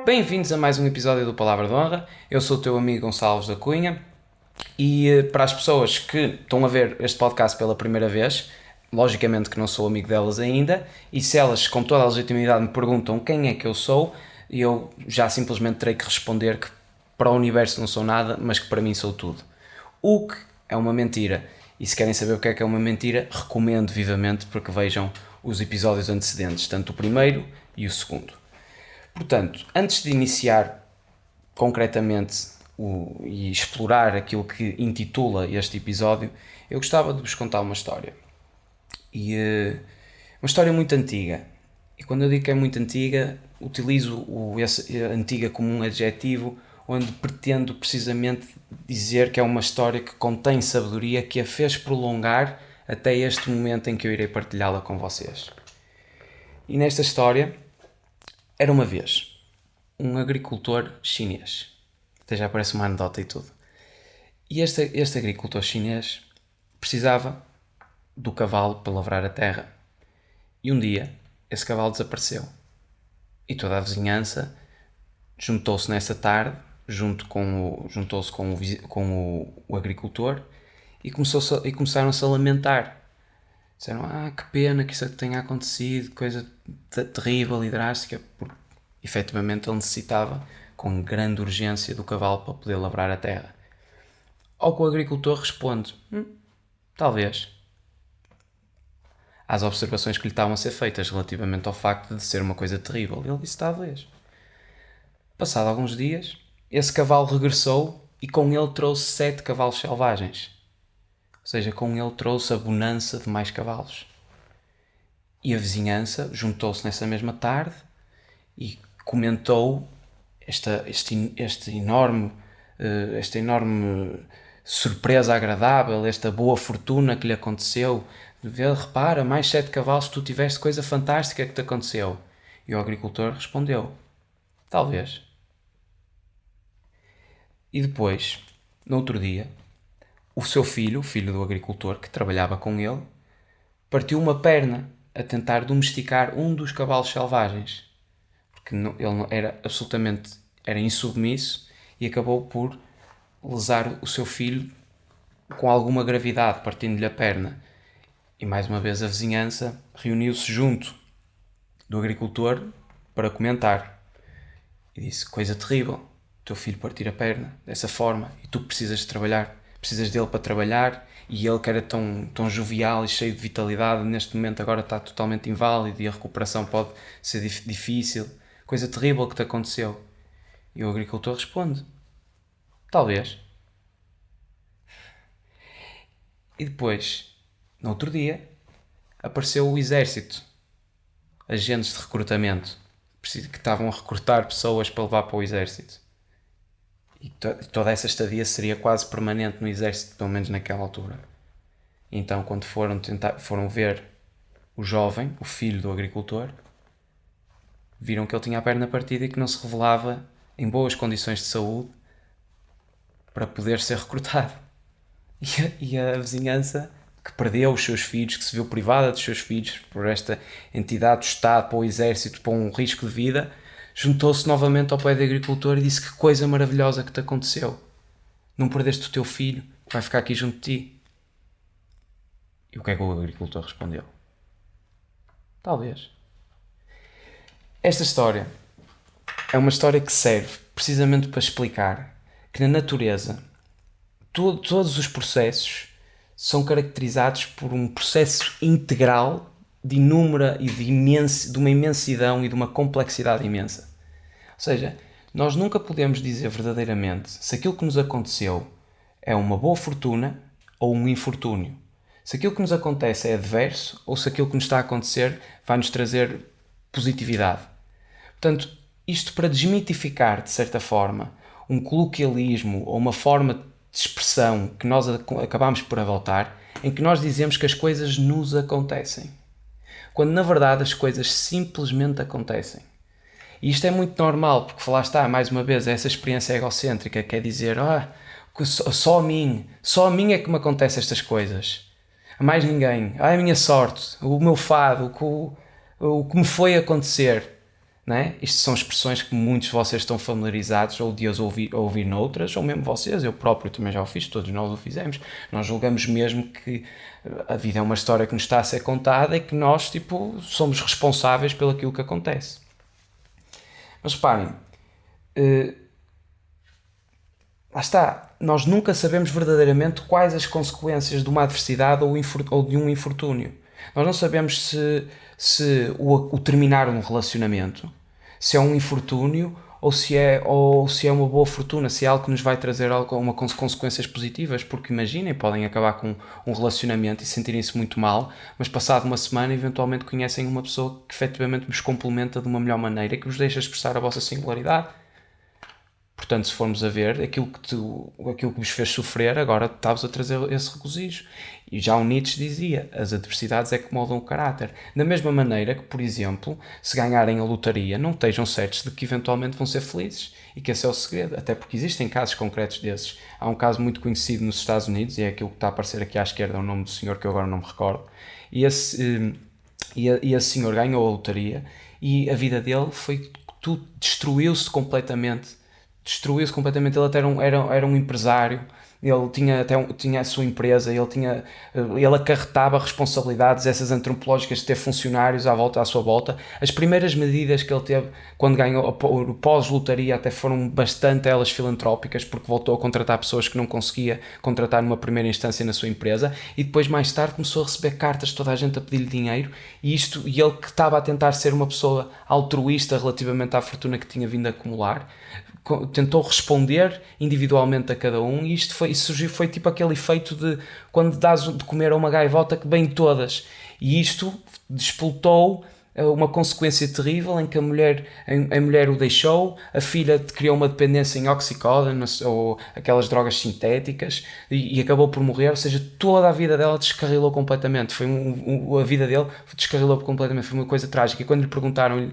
Bem-vindos a mais um episódio do Palavra de Honra. Eu sou o teu amigo Gonçalves da Cunha e para as pessoas que estão a ver este podcast pela primeira vez, logicamente que não sou amigo delas ainda, e se elas com toda a legitimidade me perguntam quem é que eu sou, eu já simplesmente terei que responder que para o universo não sou nada, mas que para mim sou tudo. O que é uma mentira. E se querem saber o que é uma mentira, recomendo vivamente porque vejam os episódios antecedentes, tanto o primeiro e o segundo. Portanto, antes de iniciar concretamente e explorar aquilo que intitula este episódio, eu gostava de vos contar uma história. Uma história muito antiga. E quando eu digo que é muito antiga, utilizo essa antiga como um adjetivo onde pretendo precisamente dizer que é uma história que contém sabedoria que a fez prolongar até este momento em que eu irei partilhá-la com vocês. E nesta história, era uma vez um agricultor chinês. Até já parece uma anedota e tudo. E este agricultor chinês precisava do cavalo para lavrar a terra. E um dia, esse cavalo desapareceu. E toda a vizinhança juntou-se nessa tarde, juntou-se com o agricultor e começaram-se a lamentar. Disseram, que pena que isso tenha acontecido, coisa terrível e drástica, porque efetivamente ele necessitava com grande urgência do cavalo para poder lavrar a terra. Ao que o agricultor responde, talvez, às observações que lhe estavam a ser feitas relativamente ao facto de ser uma coisa terrível. Ele disse talvez. Passado alguns dias, esse cavalo regressou e com ele trouxe 7 cavalos selvagens. Ou seja, com ele trouxe a bonança de mais cavalos. E a vizinhança juntou-se nessa mesma tarde e comentou esta enorme surpresa agradável, esta boa fortuna que lhe aconteceu. Repara, mais 7 cavalos, tu tiveste coisa fantástica que te aconteceu. E o agricultor respondeu, talvez. E depois, no outro dia, o seu filho, o filho do agricultor que trabalhava com ele, partiu uma perna a tentar domesticar um dos cavalos selvagens. Porque ele era insubmisso e acabou por lesar o seu filho com alguma gravidade, partindo-lhe a perna. E mais uma vez a vizinhança reuniu-se junto do agricultor para comentar. E disse, coisa terrível, o teu filho partir a perna dessa forma e tu precisas dele para trabalhar e ele que era tão jovial e cheio de vitalidade, neste momento agora está totalmente inválido e a recuperação pode ser difícil. Coisa terrível que te aconteceu. E o agricultor responde, talvez. E depois, no outro dia, apareceu o exército, agentes de recrutamento, que estavam a recrutar pessoas para levar para o exército. E toda essa estadia seria quase permanente no exército, pelo menos naquela altura. E então, quando foram ver o jovem, o filho do agricultor, viram que ele tinha a perna partida e que não se revelava em boas condições de saúde para poder ser recrutado. E a vizinhança, que perdeu os seus filhos, que se viu privada dos seus filhos por esta entidade do Estado, para o exército, para um risco de vida, juntou-se novamente ao pai do agricultor e disse que coisa maravilhosa que te aconteceu. Não perdeste o teu filho, vai ficar aqui junto de ti. E o que é que o agricultor respondeu? Talvez. Esta história é uma história que serve precisamente para explicar que na natureza todos os processos são caracterizados por um processo integral de inúmera e de uma imensidão e de uma complexidade imensa. Ou seja, nós nunca podemos dizer verdadeiramente se aquilo que nos aconteceu é uma boa fortuna ou um infortúnio. Se aquilo que nos acontece é adverso ou se aquilo que nos está a acontecer vai nos trazer positividade. Portanto, isto para desmitificar, de certa forma, um coloquialismo ou uma forma de expressão que nós acabamos por adotar, em que nós dizemos que as coisas nos acontecem, quando na verdade as coisas simplesmente acontecem. E isto é muito normal, porque lá está, mais uma vez, essa experiência egocêntrica, quer dizer, só a mim é que me acontecem estas coisas. a mais ninguém, a minha sorte, o meu fado, o que me foi acontecer. Não é? Isto são expressões que muitos de vocês estão familiarizados ou de as ouvir noutras, ou mesmo vocês, eu próprio também já o fiz, todos nós o fizemos. Nós julgamos mesmo que a vida é uma história que nos está a ser contada e que nós, tipo, somos responsáveis pelo aquilo que acontece. Mas reparem, lá está, nós nunca sabemos verdadeiramente quais as consequências de uma adversidade ou de um infortúnio. Nós não sabemos se o terminar um relacionamento, se é um infortúnio ou se é uma boa fortuna, se é algo que nos vai trazer consequências positivas, porque imaginem, podem acabar com um relacionamento e sentirem-se muito mal, mas passado uma semana eventualmente conhecem uma pessoa que efetivamente vos complementa de uma melhor maneira, que vos deixa expressar a vossa singularidade. Portanto, se formos a ver, aquilo que vos fez sofrer, agora está-vos a trazer esse regozijo. E já o Nietzsche dizia, as adversidades é que moldam o caráter. Da mesma maneira que, por exemplo, se ganharem a lotaria, não estejam certos de que eventualmente vão ser felizes. E que esse é o segredo. Até porque existem casos concretos desses. Há um caso muito conhecido nos Estados Unidos, e é aquilo que está a aparecer aqui à esquerda, é o nome do senhor que eu agora não me recordo. E esse senhor ganhou a lotaria e a vida dele foi... Tudo destruiu-se completamente. Ele até era um empresário, ele tinha a sua empresa, ele acarretava responsabilidades essas antropológicas de ter funcionários à sua volta. As primeiras medidas que ele teve quando ganhou pós-lotaria até foram bastante elas filantrópicas, porque voltou a contratar pessoas que não conseguia contratar numa primeira instância na sua empresa, e depois mais tarde começou a receber cartas de toda a gente a pedir-lhe dinheiro, e ele que estava a tentar ser uma pessoa altruísta relativamente à fortuna que tinha vindo a acumular, tentou responder individualmente a cada um, e isso foi tipo aquele efeito de quando dás de comer a uma gaivota que vem todas, e isto despoltou uma consequência terrível em que a mulher o deixou, a filha criou uma dependência em oxicodona ou aquelas drogas sintéticas e acabou por morrer, ou seja, toda a vida dela descarrilou completamente, a vida dele descarrilou completamente, foi uma coisa trágica. E quando lhe perguntaram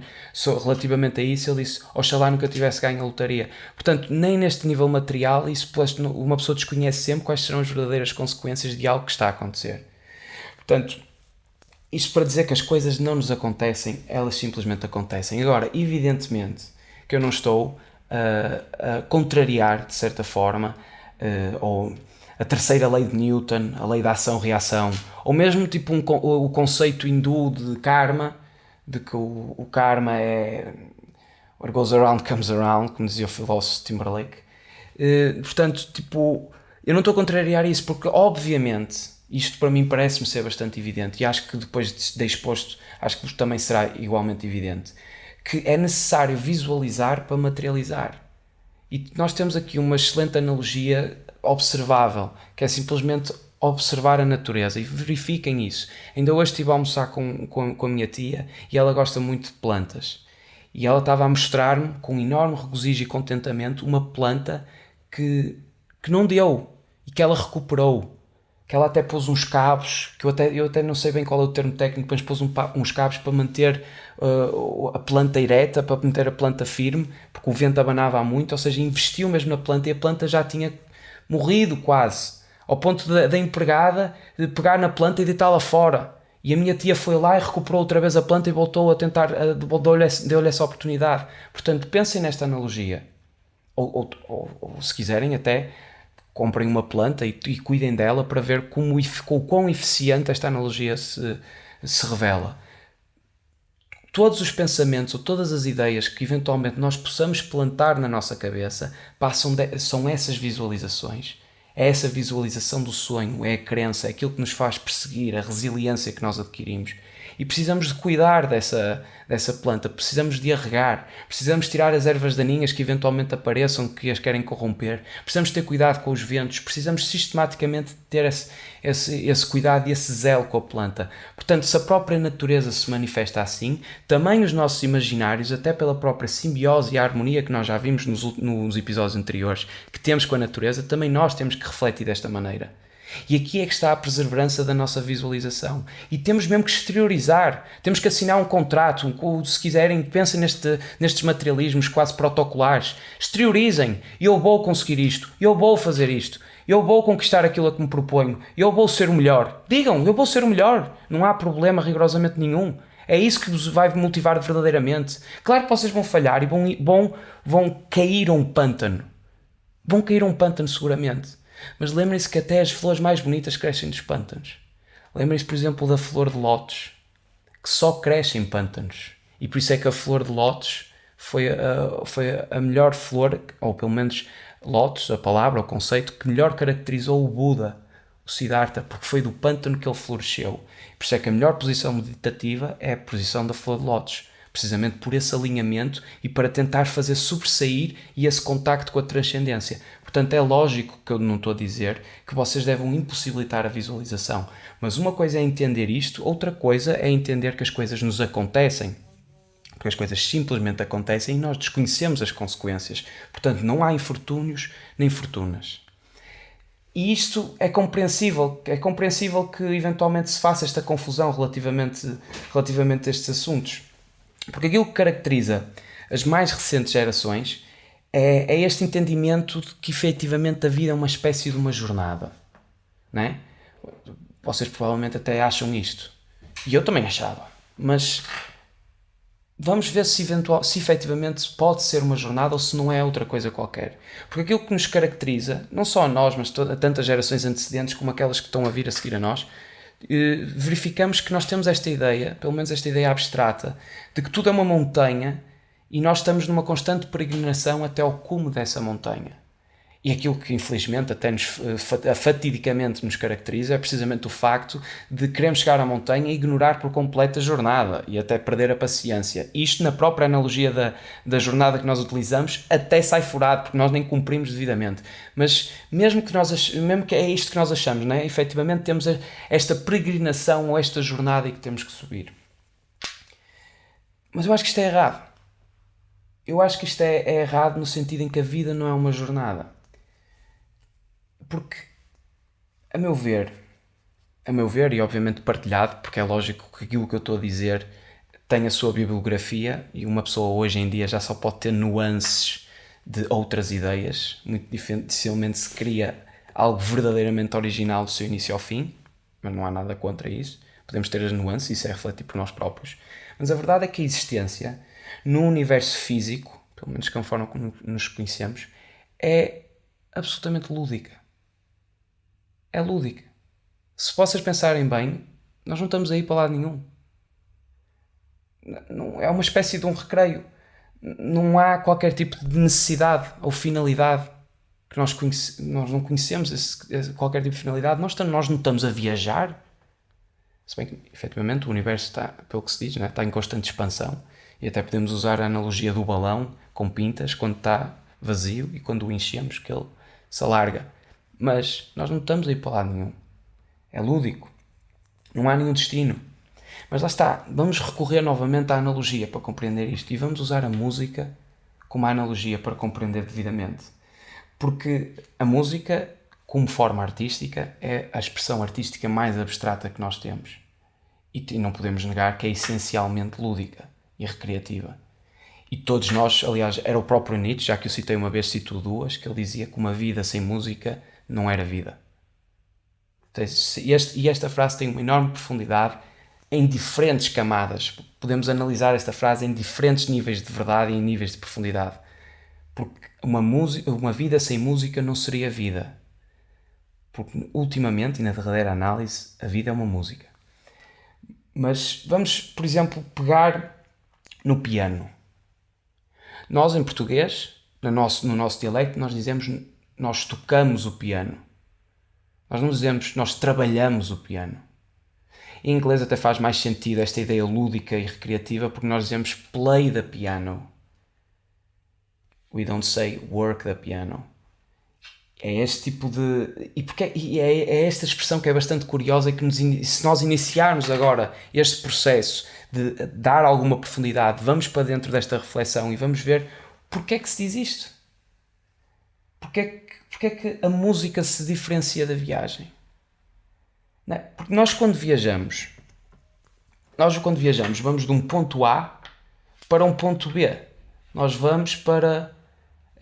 relativamente a isso, ele disse: oxalá nunca tivesse ganho a lotaria. Portanto, nem neste nível material, uma pessoa desconhece sempre quais serão as verdadeiras consequências de algo que está a acontecer. Portanto, isto para dizer que as coisas não nos acontecem, elas simplesmente acontecem. Agora, evidentemente que eu não estou a contrariar, de certa forma, ou a terceira lei de Newton, a lei da ação-reação, ou mesmo tipo o conceito hindu de karma, de que o karma é what goes around comes around, como dizia o filósofo Timberlake. Portanto, tipo, eu não estou a contrariar isso, porque obviamente isto para mim parece-me ser bastante evidente, e acho que depois de exposto, acho que também será igualmente evidente, que é necessário visualizar para materializar. E nós temos aqui uma excelente analogia observável, que é simplesmente observar a natureza, e verifiquem isso. Ainda hoje estive a almoçar com a minha tia, e ela gosta muito de plantas, e ela estava a mostrar-me com enorme regozijo e contentamento uma planta que não deu, e que ela recuperou, que ela até pôs uns cabos, que eu até não sei bem qual é o termo técnico, mas pôs uns cabos para manter a planta ereta, para manter a planta firme, porque o vento abanava muito, ou seja, investiu mesmo na planta, e a planta já tinha morrido quase, ao ponto da empregada de pegar na planta e deitá-la fora. E a minha tia foi lá e recuperou outra vez a planta e voltou a tentar, deu-lhe essa oportunidade. Portanto, pensem nesta analogia. Ou se quiserem até comprem uma planta e cuidem dela para ver o quão eficiente esta analogia se revela. Todos os pensamentos ou todas as ideias que eventualmente nós possamos plantar na nossa cabeça são essas visualizações. É essa visualização do sonho, é a crença, é aquilo que nos faz perseguir, a resiliência que nós adquirimos. E precisamos de cuidar dessa planta, precisamos de a regar, precisamos tirar as ervas daninhas que eventualmente apareçam, que as querem corromper, precisamos ter cuidado com os ventos, precisamos sistematicamente ter esse cuidado e esse zelo com a planta. Portanto, se a própria natureza se manifesta assim, também os nossos imaginários, até pela própria simbiose e a harmonia que nós já vimos nos episódios anteriores, que temos com a natureza, também nós temos que refletir desta maneira. E aqui é que está a perseverança da nossa visualização. E temos mesmo que exteriorizar, temos que assinar um contrato, se quiserem, pensem nestes materialismos quase protocolares. Exteriorizem, eu vou conseguir isto, eu vou fazer isto, Eu vou conquistar aquilo a que me proponho. Eu vou ser o melhor. Digam, eu vou ser o melhor. Não há problema rigorosamente nenhum. É isso que vos vai motivar verdadeiramente. Claro que vocês vão falhar e vão cair a um pântano. Vão cair a um pântano seguramente. Mas lembrem-se que até as flores mais bonitas crescem dos pântanos. Lembrem-se, por exemplo, da flor de lótus, que só cresce em pântanos. E por isso é que a flor de lótus foi a melhor flor, ou pelo menos lótus, a palavra, o conceito, que melhor caracterizou o Buda, o Siddhartha, porque foi do pântano que ele floresceu. Por isso é que a melhor posição meditativa é a posição da flor de lótus, precisamente por esse alinhamento e para tentar fazer sobressair e esse contacto com a transcendência. Portanto, é lógico que eu não estou a dizer que vocês devem impossibilitar a visualização, mas uma coisa é entender isto, outra coisa é entender que as coisas nos acontecem, porque as coisas simplesmente acontecem e nós desconhecemos as consequências. Portanto, não há infortúnios nem fortunas. E isto é compreensível que eventualmente se faça esta confusão relativamente a estes assuntos. Porque aquilo que caracteriza as mais recentes gerações é este entendimento de que efetivamente a vida é uma espécie de uma jornada. Não é? Vocês provavelmente até acham isto. E eu também achava. Mas vamos ver se efetivamente pode ser uma jornada ou se não é outra coisa qualquer. Porque aquilo que nos caracteriza, não só a nós, mas a tantas gerações antecedentes como aquelas que estão a vir a seguir a nós, verificamos que nós temos esta ideia, pelo menos esta ideia abstrata, de que tudo é uma montanha e nós estamos numa constante peregrinação até ao cume dessa montanha. E aquilo que infelizmente até fatidicamente nos caracteriza é precisamente o facto de queremos chegar à montanha e ignorar por completo a jornada e até perder a paciência. Isto na própria analogia da jornada que nós utilizamos até sai furado porque nós nem cumprimos devidamente. Mas mesmo que é isto que nós achamos, não é? Efetivamente temos esta peregrinação ou esta jornada e que temos que subir. Mas eu acho que isto é errado. Eu acho que isto é errado no sentido em que a vida não é uma jornada. Porque, a meu ver, e obviamente partilhado, porque é lógico que aquilo que eu estou a dizer tem a sua bibliografia e uma pessoa hoje em dia já só pode ter nuances de outras ideias, muito dificilmente se cria algo verdadeiramente original do seu início ao fim, mas não há nada contra isso, podemos ter as nuances, isso é refletido por nós próprios, mas a verdade é que a existência, no universo físico, pelo menos conforme nos conhecemos, é absolutamente lúdica. É lúdica. Se vocês pensarem bem, nós não estamos aí para lado nenhum. É uma espécie de um recreio. Não há qualquer tipo de necessidade ou finalidade que nós não conhecemos qualquer tipo de finalidade. Nós não estamos a viajar. Se bem que, efetivamente, o universo está, pelo que se diz, né, está em constante expansão. E até podemos usar a analogia do balão com pintas quando está vazio e quando o enchemos que ele se alarga. Mas nós não estamos a ir para lado nenhum. É lúdico. Não há nenhum destino. Mas lá está. Vamos recorrer novamente à analogia para compreender isto. E vamos usar a música como a analogia para compreender devidamente. Porque a música, como forma artística, é a expressão artística mais abstrata que nós temos. E não podemos negar que é essencialmente lúdica e recreativa. E todos nós, aliás, era o próprio Nietzsche, já que eu citei uma vez, cito duas, que ele dizia que uma vida sem música não era vida. E esta frase tem uma enorme profundidade em diferentes camadas. Podemos analisar esta frase em diferentes níveis de verdade e em níveis de profundidade. Porque uma vida sem música não seria vida. Porque, ultimamente, e na derradeira análise, a vida é uma música. Mas vamos, por exemplo, pegar no piano. Nós, em português, no nosso dialecto, nós dizemos nós tocamos o piano. Nós não dizemos nós trabalhamos o piano. Em inglês até faz mais sentido esta ideia lúdica e recreativa porque nós dizemos play the piano. We don't say work the piano. É este tipo de... E é esta expressão que é bastante curiosa e que se nós iniciarmos agora este processo de dar alguma profundidade, vamos para dentro desta reflexão e vamos ver porque é que se diz isto. Porque é que a música se diferencia da viagem? Não é? Porque nós quando viajamos, vamos de um ponto A para um ponto B. Nós vamos para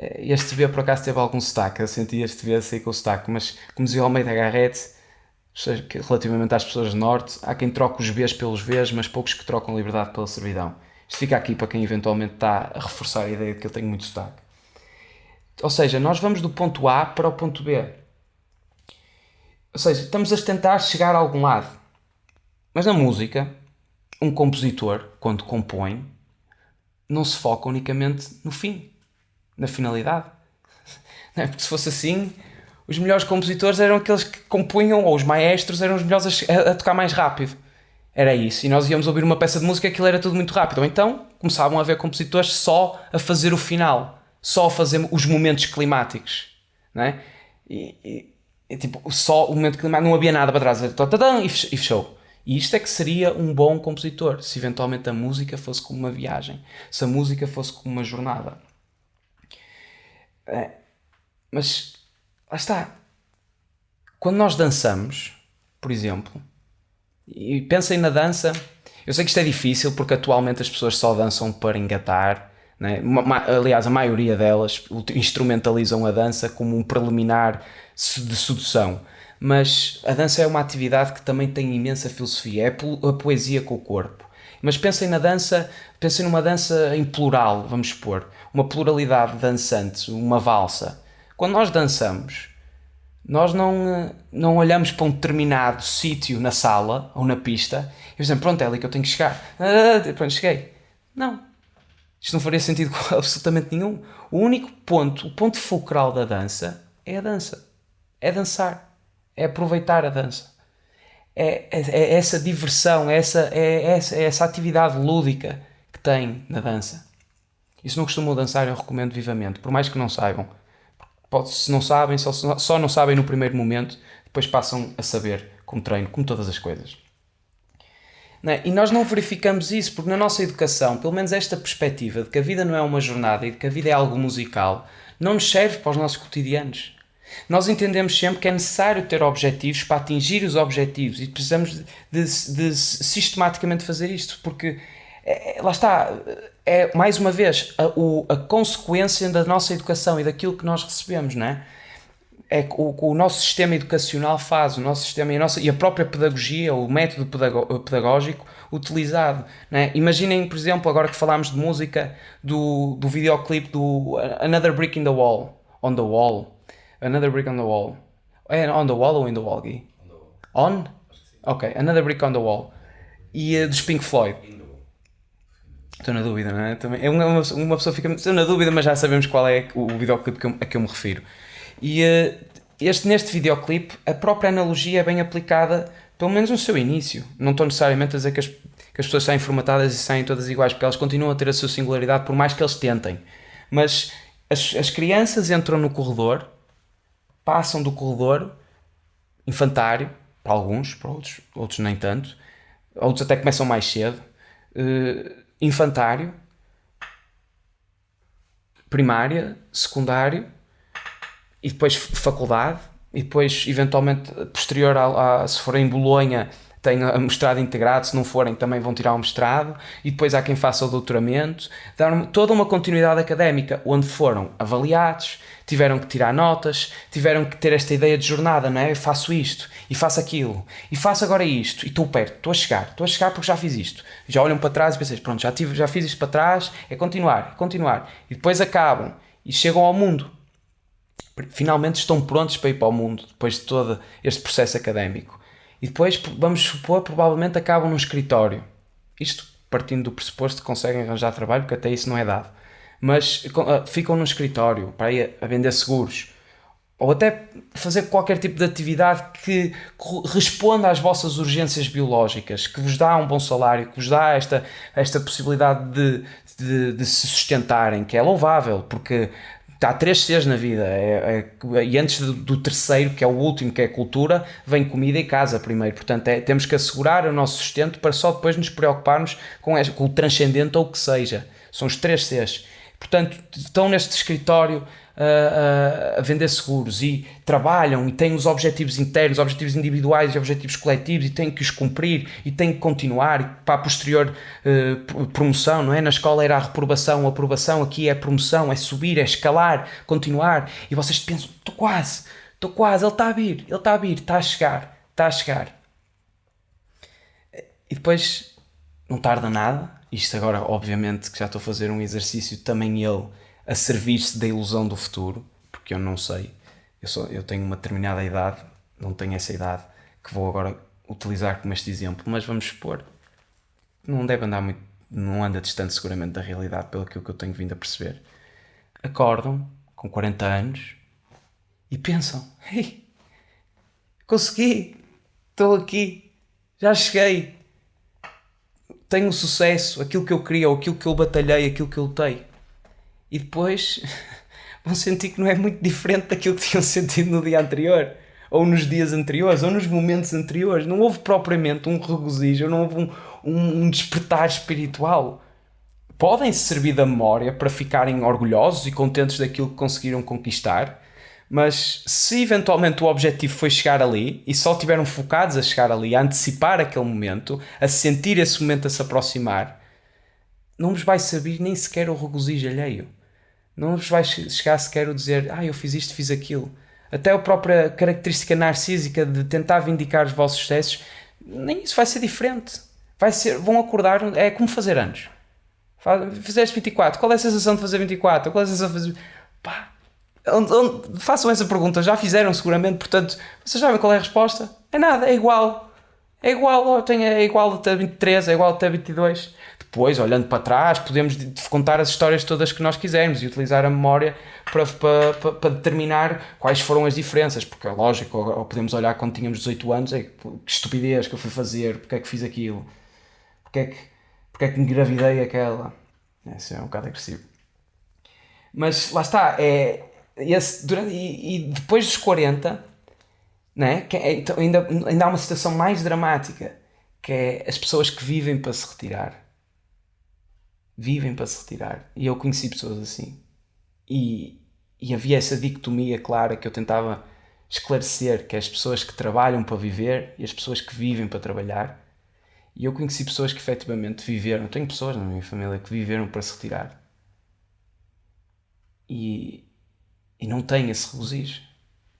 Este B por acaso teve algum sotaque, eu senti este B a sair com o sotaque, mas como dizia o Almeida Garrett, relativamente às pessoas do Norte, há quem troque os Bs pelos Vs, mas poucos que trocam liberdade pela servidão. Isto fica aqui para quem eventualmente está a reforçar a ideia de que eu tenho muito sotaque. Ou seja, nós vamos do ponto A para o ponto B. Ou seja, estamos a tentar chegar a algum lado. Mas na música, um compositor, quando compõe, não se foca unicamente no fim, na finalidade. Não é? Porque se fosse assim, os melhores compositores eram aqueles que compunham, ou os maestros eram os melhores a tocar mais rápido. Era isso. E nós íamos ouvir uma peça de música e aquilo era tudo muito rápido. Ou então começavam a haver compositores só a fazer o final, só a fazer os momentos climáticos. Não é? E tipo, só o momento climático, não havia nada para trás. E fechou. E isto é que seria um bom compositor, se eventualmente a música fosse como uma viagem, se a música fosse como uma jornada. Mas, lá está. Quando nós dançamos, por exemplo, e pensem na dança, eu sei que isto é difícil porque atualmente as pessoas só dançam para engatar, né? Aliás, a maioria delas instrumentalizam a dança como um preliminar de sedução. Mas a dança é uma atividade que também tem imensa filosofia, é a poesia com o corpo. Mas pensem na dança, pensem numa dança em plural, vamos supor, uma pluralidade dançante, uma valsa. Quando nós dançamos, nós não olhamos para um determinado sítio na sala ou na pista e dizemos, pronto, é ali que eu tenho que chegar. Pronto, cheguei. Não. Isto não faria sentido com absolutamente nenhum. O único ponto, o ponto fulcral da dança é a dança. É dançar. É aproveitar a dança. É essa diversão, é essa atividade lúdica que tem na dança. E se não costumam dançar, eu recomendo vivamente, por mais que não saibam. Se não sabem, só não sabem no primeiro momento, depois passam a saber com treino, como todas as coisas. Não é? E nós não verificamos isso, porque na nossa educação, pelo menos esta perspectiva de que a vida não é uma jornada e de que a vida é algo musical, não nos serve para os nossos cotidianos. Nós entendemos sempre que é necessário ter objetivos para atingir os objetivos e precisamos de sistematicamente fazer isto, porque lá está, é mais uma vez a consequência da nossa educação e daquilo que nós recebemos, não é? É o nosso sistema educacional faz, o nosso sistema e a própria pedagogia, o método pedagógico utilizado. Não é? Imaginem, por exemplo, agora que falámos de música, do videoclipe do Another Brick in the Wall. On the Wall. Another Brick on the Wall. É on the wall ou in the wall, Gui? On? Ok, Another Brick on the Wall. E dos Pink Floyd. Estou na dúvida, não é? Também, uma pessoa fica na dúvida, mas já sabemos qual é o videoclipe a que eu me refiro. E neste videoclipe, a própria analogia é bem aplicada, pelo menos no seu início. Não estou necessariamente a dizer que as pessoas saem formatadas e saem todas iguais, porque elas continuam a ter a sua singularidade, por mais que eles tentem. Mas as crianças entram no corredor, passam do corredor, infantário, para alguns, para outros nem tanto, outros até começam mais cedo, infantário, primária, secundário, e depois faculdade, e depois eventualmente posterior se forem em Bolonha têm a mestrado integrado, se não forem também vão tirar um mestrado, e depois há quem faça o doutoramento, dar toda uma continuidade académica onde foram avaliados, tiveram que tirar notas, tiveram que ter esta ideia de jornada, não é? Eu faço isto, e faço aquilo, e faço agora isto, e estou perto, estou a chegar porque já fiz isto. Já olham para trás e pensam, pronto, já fiz isto para trás, é continuar, e depois acabam, e chegam ao mundo. Finalmente estão prontos para ir para o mundo, depois de todo este processo académico. E depois, vamos supor, provavelmente acabam num escritório. Isto partindo do pressuposto que conseguem arranjar trabalho, porque até isso não é dado. Mas ficam num escritório para ir a vender seguros. Ou até fazer qualquer tipo de atividade que responda às vossas urgências biológicas, que vos dá um bom salário, que vos dá esta possibilidade de se sustentarem, que é louvável, porque há 3 Cs na vida, e antes do terceiro, que é o último, que é a cultura, vem comida e casa primeiro. Portanto, temos que assegurar o nosso sustento para só depois nos preocuparmos com o transcendente ou o que seja. São os 3 Cs. Portanto, estão neste escritório a vender seguros e trabalham e têm os objetivos internos, objetivos individuais e objetivos coletivos e têm que os cumprir e têm que continuar e para a posterior promoção, não é? Na escola era a reprovação, a aprovação, aqui é a promoção, é subir, é escalar, continuar e vocês pensam, estou quase, ele está a vir, está a chegar. E depois não tarda nada, isto agora obviamente que já estou a fazer um exercício também ele a servir-se da ilusão do futuro, porque eu não sei, eu tenho uma determinada idade, não tenho essa idade que vou agora utilizar como este exemplo, mas vamos supor, não deve andar muito, não anda distante seguramente da realidade pelo que eu tenho vindo a perceber. Acordam com 40 anos e pensam, ei, consegui, estou aqui, já cheguei, tenho sucesso, aquilo que eu queria, ou aquilo que eu batalhei, aquilo que eu lutei. E depois vão sentir que não é muito diferente daquilo que tinham sentido no dia anterior, ou nos dias anteriores, ou nos momentos anteriores. Não houve propriamente um regozijo, não houve um despertar espiritual. Podem se servir da memória para ficarem orgulhosos e contentes daquilo que conseguiram conquistar, mas se eventualmente o objetivo foi chegar ali e só estiveram focados a chegar ali, a antecipar aquele momento, a sentir esse momento a se aproximar, não vos vai saber nem sequer o regozijo alheio. Não vos vai chegar sequer a dizer eu fiz isto, fiz aquilo. Até a própria característica narcísica de tentar vindicar os vossos sucessos, nem isso vai ser diferente. Vão acordar, é como fazer anos. Fizeste 24, qual é a sensação de fazer 24? Qual é a sensação de fazer... Pá, façam essa pergunta, já fizeram seguramente, portanto, vocês sabem qual é a resposta? É nada, é igual. É igual até 23, é igual até 22. Depois, olhando para trás, podemos contar as histórias todas que nós quisermos e utilizar a memória para determinar quais foram as diferenças, porque é lógico, ou podemos olhar quando tínhamos 18 anos, que estupidez que eu fui fazer, porque é que fiz aquilo, porque é que engravidei aquela. Isso é um bocado agressivo. Mas lá está, e depois dos 40, né, então ainda há uma situação mais dramática, que é as pessoas que vivem para se retirar. Vivem para se retirar. E eu conheci pessoas assim. E havia essa dicotomia clara que eu tentava esclarecer, que é as pessoas que trabalham para viver e as pessoas que vivem para trabalhar. E eu conheci pessoas que efetivamente viveram, tenho pessoas na minha família que viveram para se retirar. E não têm esse regozijo.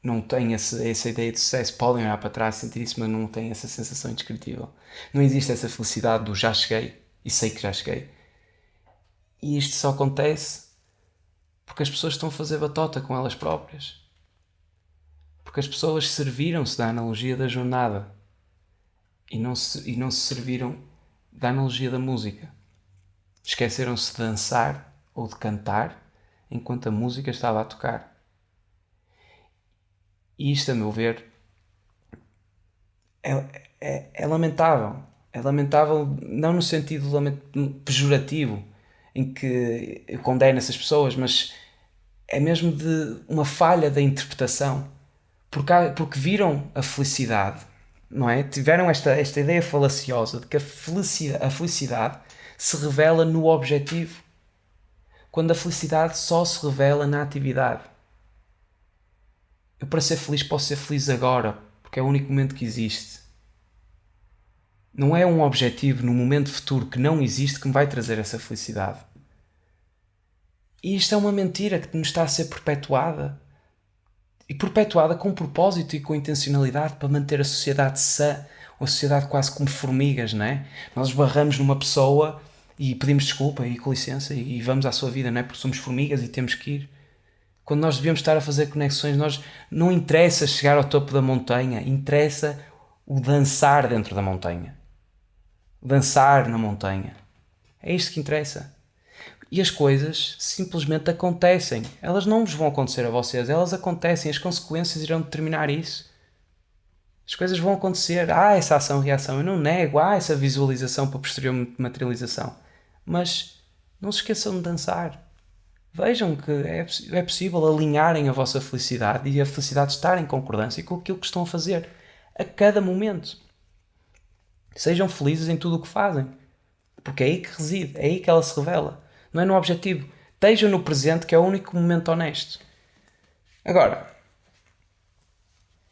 Não têm essa ideia de sucesso. Podem olhar para trás e sentir isso, mas não têm essa sensação indescritível. Não existe essa felicidade do já cheguei e sei que já cheguei. E isto só acontece porque as pessoas estão a fazer batota com elas próprias. Porque as pessoas serviram-se da analogia da jornada e não se serviram da analogia da música. Esqueceram-se de dançar ou de cantar enquanto a música estava a tocar. E isto, a meu ver, é lamentável. É lamentável não no sentido pejorativo, em que eu condeno essas pessoas, mas é mesmo de uma falha da interpretação. Porque viram a felicidade, não é? Tiveram esta ideia falaciosa de que a felicidade se revela no objetivo, quando a felicidade só se revela na atividade. Eu, para ser feliz, posso ser feliz agora, porque é o único momento que existe. Não é um objetivo no momento futuro que não existe que me vai trazer essa felicidade. E isto é uma mentira que nos está a ser perpetuada. E perpetuada com propósito e com intencionalidade para manter a sociedade sã, uma sociedade quase como formigas, não é? Nós esbarramos numa pessoa e pedimos desculpa e com licença e vamos à sua vida, não é? Porque somos formigas e temos que ir. Quando nós devemos estar a fazer conexões, não interessa chegar ao topo da montanha, interessa o dançar dentro da montanha. Dançar na montanha. É isto que interessa. E as coisas simplesmente acontecem. Elas não vos vão acontecer a vocês, elas acontecem, as consequências irão determinar isso. As coisas vão acontecer, há essa ação-reação, eu não nego, há essa visualização para posterior materialização. Mas não se esqueçam de dançar. Vejam que é possível alinharem a vossa felicidade e a felicidade estar em concordância com aquilo que estão a fazer a cada momento. Sejam felizes em tudo o que fazem, porque é aí que reside, é aí que ela se revela. Não é no objetivo. Estejam no presente, que é o único momento honesto. Agora,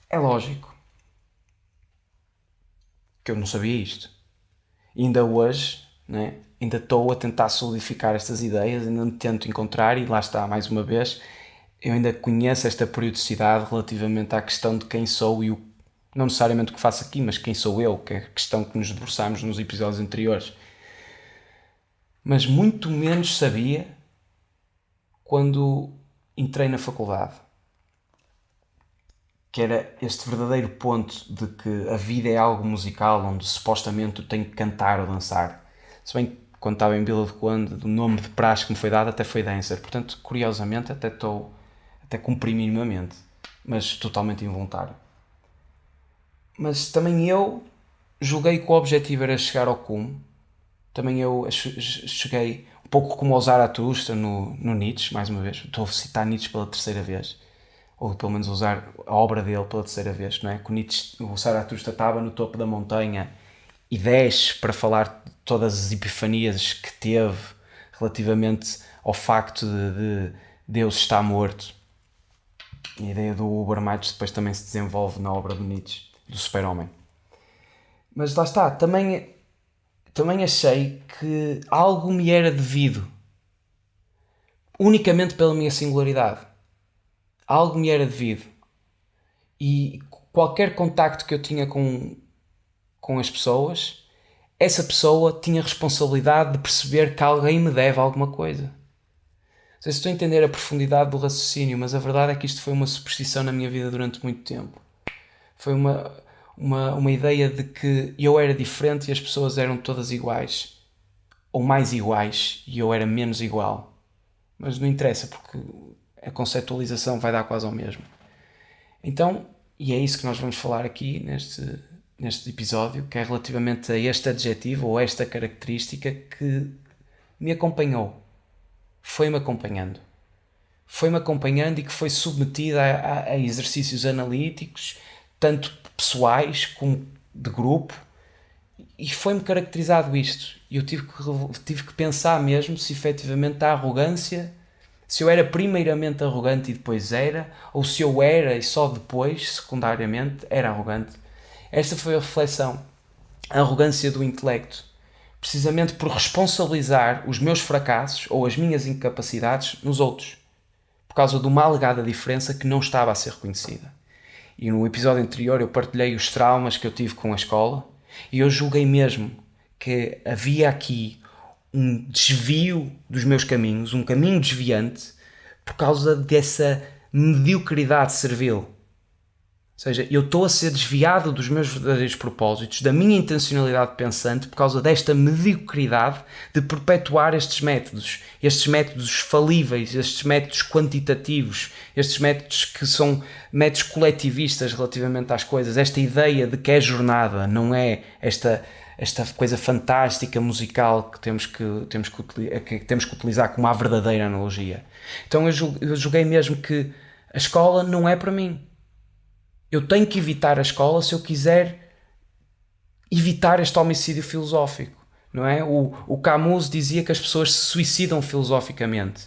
é lógico que eu não sabia isto. E ainda hoje, né, ainda estou a tentar solidificar estas ideias, ainda me tento encontrar, e lá está, mais uma vez, eu ainda conheço esta periodicidade relativamente à questão de quem sou e não necessariamente o que faço aqui, mas quem sou eu, que é a questão que nos debruçámos nos episódios anteriores. Mas muito menos sabia quando entrei na faculdade. Que era este verdadeiro ponto de que a vida é algo musical, onde supostamente eu tenho que cantar ou dançar. Se bem que quando estava em Vila do Conde, o nome de praxe que me foi dado até foi dancer. Portanto, curiosamente, até cumpri minimamente, mas totalmente involuntário. Mas também eu julguei que o objetivo era chegar ao cume. Também eu cheguei um pouco como o Zaratustra no Nietzsche, mais uma vez. Estou a citar Nietzsche pela terceira vez. Ou pelo menos usar a obra dele pela terceira vez, não é? Que o Zaratustra estava no topo da montanha e desce para falar de todas as epifanias que teve relativamente ao facto de Deus estar morto. A ideia do Ubermensch depois também se desenvolve na obra de Nietzsche, do super-homem. Mas lá está, também achei que algo me era devido, unicamente pela minha singularidade. Algo me era devido. E qualquer contacto que eu tinha com as pessoas, essa pessoa tinha responsabilidade de perceber que alguém me deve alguma coisa. Não sei se estou a entender a profundidade do raciocínio, mas a verdade é que isto foi uma superstição na minha vida durante muito tempo. Foi uma ideia de que eu era diferente e as pessoas eram todas iguais. Ou mais iguais e eu era menos igual. Mas não interessa, porque a conceptualização vai dar quase ao mesmo. Então, e é isso que nós vamos falar aqui neste episódio, que é relativamente a este adjetivo ou esta característica que me acompanhou. Foi-me acompanhando. Foi-me acompanhando e que foi submetida a exercícios analíticos, tanto pessoais como de grupo, e foi-me caracterizado isto. E eu tive que pensar mesmo se efetivamente a arrogância, se eu era primeiramente arrogante e depois era, ou se eu era e só depois, secundariamente, era arrogante. Esta foi a reflexão. A arrogância do intelecto. Precisamente por responsabilizar os meus fracassos ou as minhas incapacidades nos outros. Por causa de uma alegada diferença que não estava a ser reconhecida. E no episódio anterior eu partilhei os traumas que eu tive com a escola e eu julguei mesmo que havia aqui um desvio dos meus caminhos, um caminho desviante, por causa dessa mediocridade servil. Ou seja, eu estou a ser desviado dos meus verdadeiros propósitos, da minha intencionalidade pensante, por causa desta mediocridade de perpetuar estes métodos falíveis, estes métodos quantitativos, estes métodos que são métodos coletivistas relativamente às coisas, esta ideia de que é jornada, não é esta coisa fantástica musical que temos que utilizar como a verdadeira analogia. Então eu julguei mesmo que a escola não é para mim. Eu tenho que evitar a escola se eu quiser evitar este homicídio filosófico, não é? O Camus dizia que as pessoas se suicidam filosoficamente,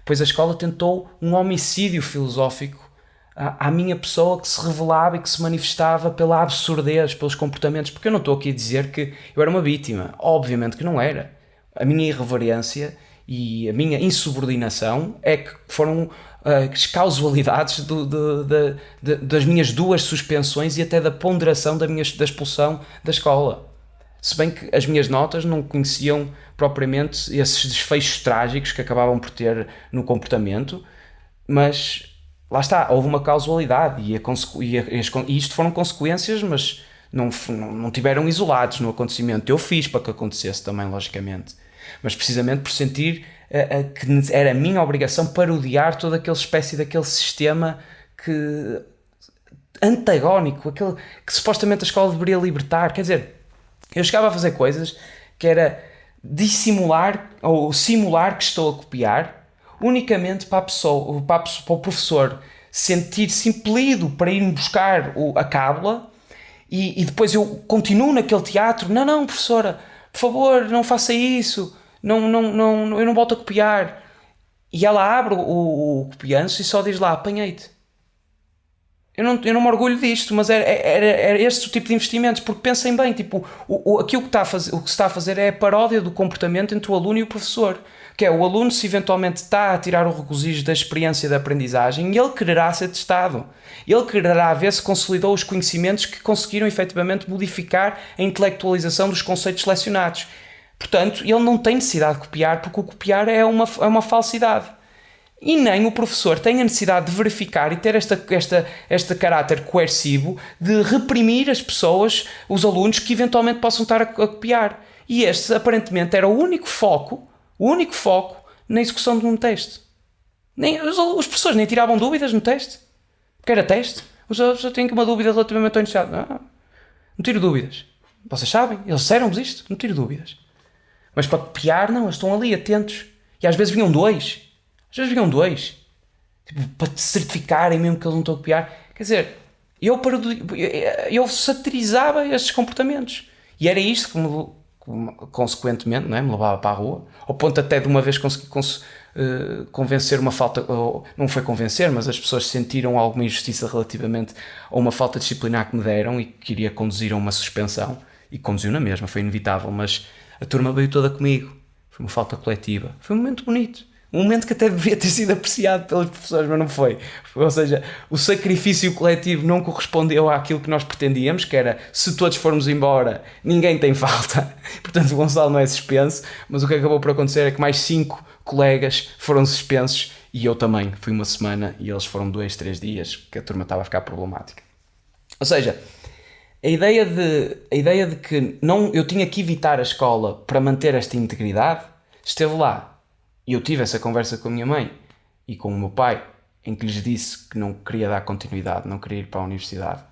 pois a escola tentou um homicídio filosófico à minha pessoa, que se revelava e que se manifestava pela absurdez, pelos comportamentos, porque eu não estou aqui a dizer que eu era uma vítima, obviamente que não era. A minha irreverência e a minha insubordinação é que foram as causalidades das minhas duas suspensões e até da ponderação da expulsão da escola. Se bem que as minhas notas não conheciam propriamente esses desfechos trágicos que acabavam por ter no comportamento, mas lá está, houve uma causalidade e isto foram consequências, mas não tiveram isolados no acontecimento. Eu fiz para que acontecesse também, logicamente, mas precisamente por sentir que era a minha obrigação parodiar toda aquela espécie daquele sistema antagónico, aquele que supostamente a escola deveria libertar. Quer dizer, eu chegava a fazer coisas que era dissimular ou simular que estou a copiar unicamente para o professor sentir-se impelido para ir buscar a cábula e depois eu continuo naquele teatro. Não, professora, por favor, não faça isso. Não, eu não volto a copiar. E ela abre o copianço e só diz lá, apanhei-te. eu não me orgulho disto, mas era este o tipo de investimentos, porque pensem bem, tipo, aquilo que o que se está a fazer é a paródia do comportamento entre o aluno e o professor, que é o aluno se eventualmente está a tirar o regozijo da experiência da aprendizagem, ele quererá ser testado, ele quererá ver se consolidou os conhecimentos que conseguiram efetivamente modificar a intelectualização dos conceitos selecionados. Portanto, ele não tem necessidade de copiar, porque o copiar é uma falsidade. E nem o professor tem a necessidade de verificar e ter este caráter coercivo de reprimir as pessoas, os alunos que eventualmente possam estar a copiar. E este, aparentemente, era o único foco na execução de um teste. Os professores nem tiravam dúvidas no teste. Porque era teste. Os professores têm uma dúvida relativamente ao enunciado. Não tiro dúvidas. Vocês sabem, eles disseram-vos isto. Não tiro dúvidas. Mas para copiar, não, eles estão ali atentos. E às vezes vinham dois. Tipo, para te certificarem mesmo que eles não estão a copiar. Quer dizer, eu satirizava estes comportamentos. E era isto que consequentemente, não é? Me levava para a rua. Ao ponto até de uma vez conseguir convencer uma falta... Não foi convencer, mas as pessoas sentiram alguma injustiça relativamente a uma falta disciplinar que me deram e que iria conduzir a uma suspensão. E conduziu na mesma, foi inevitável. Mas a turma veio toda comigo. Foi uma falta coletiva. Foi um momento bonito. Um momento que até deveria ter sido apreciado pelos professores, mas não foi. Ou seja, o sacrifício coletivo não correspondeu àquilo que nós pretendíamos, que era, se todos formos embora, ninguém tem falta. Portanto, o Gonçalo não é suspenso, mas o que acabou por acontecer é que mais 5 colegas foram suspensos e eu também. Fui uma semana e eles foram 2, 3 dias, que a turma estava a ficar problemática. Ou seja, a ideia de que eu tinha que evitar a escola para manter esta integridade esteve lá. E eu tive essa conversa com a minha mãe e com o meu pai, em que lhes disse que não queria dar continuidade, não queria ir para a universidade.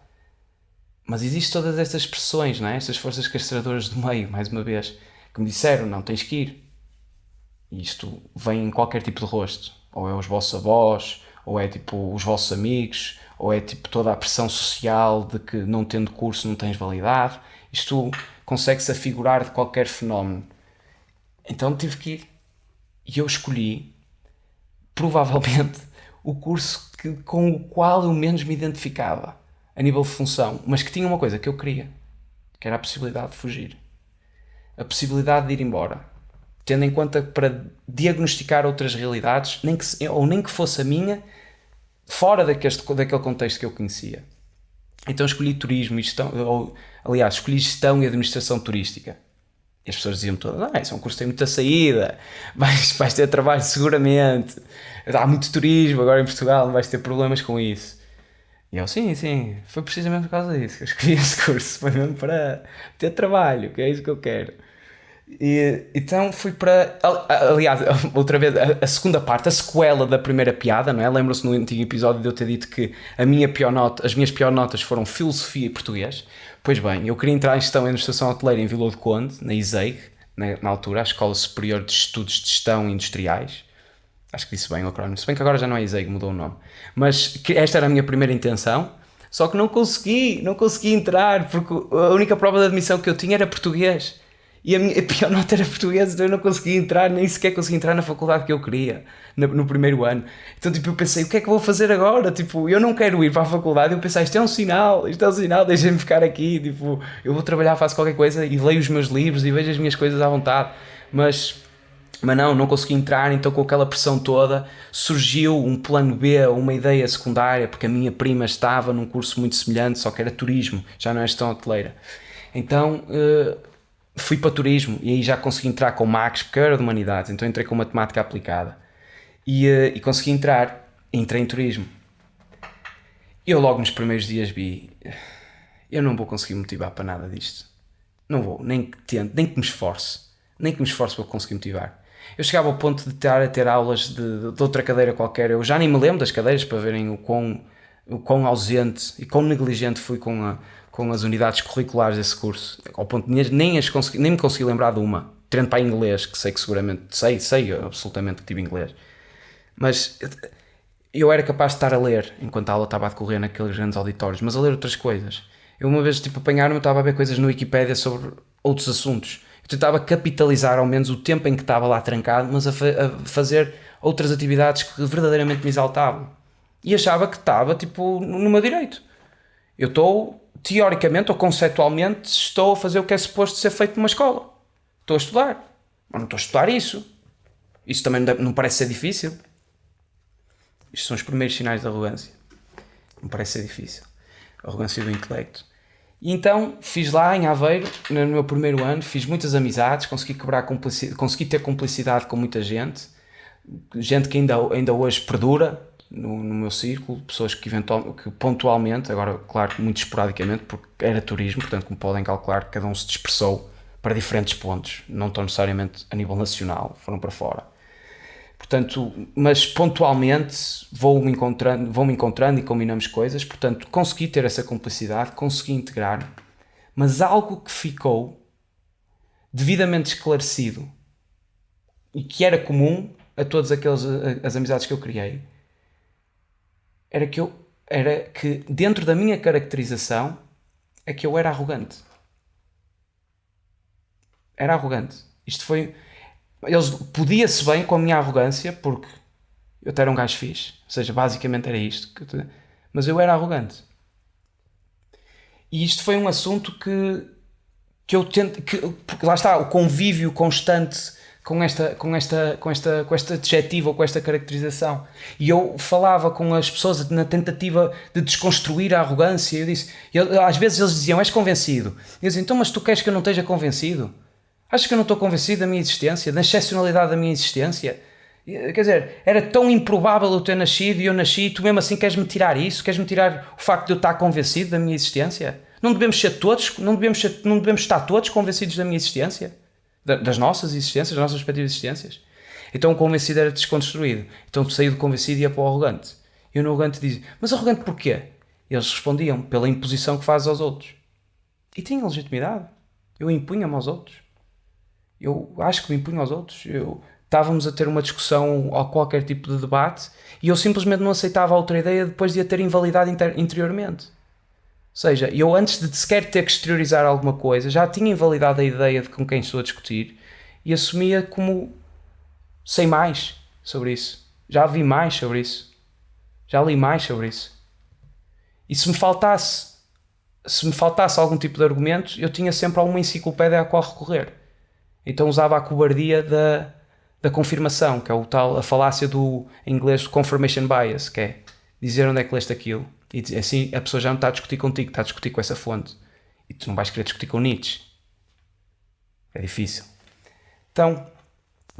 Mas existem todas estas pressões, não é? Estas forças castradoras do meio, mais uma vez, que me disseram, não, tens que ir. E isto vem em qualquer tipo de rosto. Ou é os vossos avós, ou é tipo os vossos amigos, ou é tipo toda a pressão social de que não tendo curso não tens validade. Isto consegue-se afigurar de qualquer fenómeno. Então tive que ir. E eu escolhi, provavelmente, o curso com o qual eu menos me identificava, a nível de função, mas que tinha uma coisa que eu queria, que era a possibilidade de fugir. A possibilidade de ir embora. Tendo em conta para diagnosticar outras realidades, nem que fosse a minha, fora daquele contexto que eu conhecia. Então escolhi turismo e gestão, escolhi gestão e administração turística. E as pessoas diziam-me todas, isso é um curso que tem muita saída, vais ter trabalho seguramente, há muito turismo agora em Portugal, não vais ter problemas com isso. E eu, sim, foi precisamente por causa disso que eu escolhi esse curso, foi mesmo para ter trabalho, que é isso que eu quero. E então fui para, aliás, outra vez, a segunda parte, a sequela da primeira piada, não é? Lembram-se no antigo episódio de eu ter dito que as minhas piores notas foram filosofia e português? Pois bem, eu queria entrar em gestão e administração hoteleira em Vila do Conde, na ISEG, na altura, a Escola Superior de Estudos de Gestão Industriais. Acho que disse bem o acrónimo, se bem que agora já não é ISEG, mudou o nome. Mas esta era a minha primeira intenção, só que não consegui entrar, porque a única prova de admissão que eu tinha era português. E a minha pior nota era português, então eu não conseguia entrar, nem sequer conseguia entrar na faculdade que eu queria, no primeiro ano. Então, tipo, eu pensei, o que é que vou fazer agora? Tipo, eu não quero ir para a faculdade. Eu pensei, isto é um sinal, deixem-me ficar aqui. Tipo, eu vou trabalhar, faço qualquer coisa e leio os meus livros e vejo as minhas coisas à vontade. Mas não consegui entrar, então com aquela pressão toda surgiu um plano B, uma ideia secundária, porque a minha prima estava num curso muito semelhante, só que era turismo, já não é gestão hoteleira. Então... fui para turismo e aí já consegui entrar com Max, porque eu era de humanidades, então entrei com matemática aplicada e consegui entrei em turismo. Eu logo nos primeiros dias vi, eu não vou conseguir motivar para nada disto, não vou, nem que tente, nem que me esforce para conseguir motivar. Eu chegava ao ponto de estar a ter aulas de outra cadeira qualquer, eu já nem me lembro das cadeiras para verem o quão ausente e quão negligente fui com as unidades curriculares desse curso, ao ponto de nem me consegui lembrar de uma, tendo para inglês, que sei que seguramente, sei absolutamente que tive inglês, mas eu era capaz de estar a ler, enquanto a aula estava a decorrer naqueles grandes auditórios, mas a ler outras coisas. Eu uma vez, apanharam-me, eu estava a ver coisas no Wikipédia sobre outros assuntos, eu tentava capitalizar ao menos o tempo em que estava lá trancado, mas a fazer outras atividades que verdadeiramente me exaltavam. e achava que estava tipo no meu direito. Eu estou, teoricamente ou conceptualmente, estou a fazer o que é suposto ser feito numa escola. Estou a estudar. Mas não estou a estudar isso. Isso também não parece ser difícil. Estes são os primeiros sinais de arrogância. Não parece ser difícil. Arrogância do intelecto. E então fiz lá em Aveiro, no meu primeiro ano, fiz muitas amizades, consegui ter cumplicidade com muita gente. Gente que ainda hoje perdura no meu círculo, pessoas que pontualmente, agora claro muito esporadicamente, porque era turismo, portanto como podem calcular, cada um se dispersou para diferentes pontos, não tão necessariamente a nível nacional, foram para fora. Portanto, mas pontualmente vou-me encontrando e combinamos coisas, portanto consegui ter essa cumplicidade, consegui integrar, mas algo que ficou devidamente esclarecido e que era comum a todas as amizades que eu criei, era que dentro da minha caracterização é que eu era arrogante. Era arrogante. Isto foi... Podia-se bem com a minha arrogância, porque eu até era um gajo fixe. Ou seja, basicamente era isto. Mas eu era arrogante. E isto foi um assunto que eu tento... Porque lá está, o convívio constante com este adjetivo ou com esta caracterização. E eu falava com as pessoas na tentativa de desconstruir a arrogância. Às vezes eles diziam, és convencido? Eu dizia, então mas tu queres que eu não esteja convencido? Achas que eu não estou convencido da minha existência? Da excepcionalidade da minha existência? Quer dizer, era tão improvável eu ter nascido e eu nasci e tu mesmo assim queres-me tirar isso? Queres-me tirar o facto de eu estar convencido da minha existência? Não devemos estar todos convencidos da minha existência? Das nossas existências, das nossas respectivas existências? Então o convencido era desconstruído. Então saí do convencido e ia para o arrogante. E o arrogante dizia, mas arrogante porquê? Eles respondiam, pela imposição que fazes aos outros. E tinha legitimidade. Eu impunha-me aos outros. Eu acho que me impunho aos outros. Estávamos a ter uma discussão ou qualquer tipo de debate e eu simplesmente não aceitava a outra ideia depois de a ter invalidado interiormente. Ou seja, eu antes de sequer ter que exteriorizar alguma coisa, já tinha invalidado a ideia de com quem estou a discutir e assumia como sei mais sobre isso. Já vi mais sobre isso. Já li mais sobre isso. E se me faltasse algum tipo de argumento, eu tinha sempre alguma enciclopédia à qual recorrer. Então usava a cobardia da confirmação, que é a falácia em inglês do confirmation bias, que é dizer onde é que leste aquilo. E assim a pessoa já não está a discutir contigo, está a discutir com essa fonte. E tu não vais querer discutir com Nietzsche. É difícil. Então,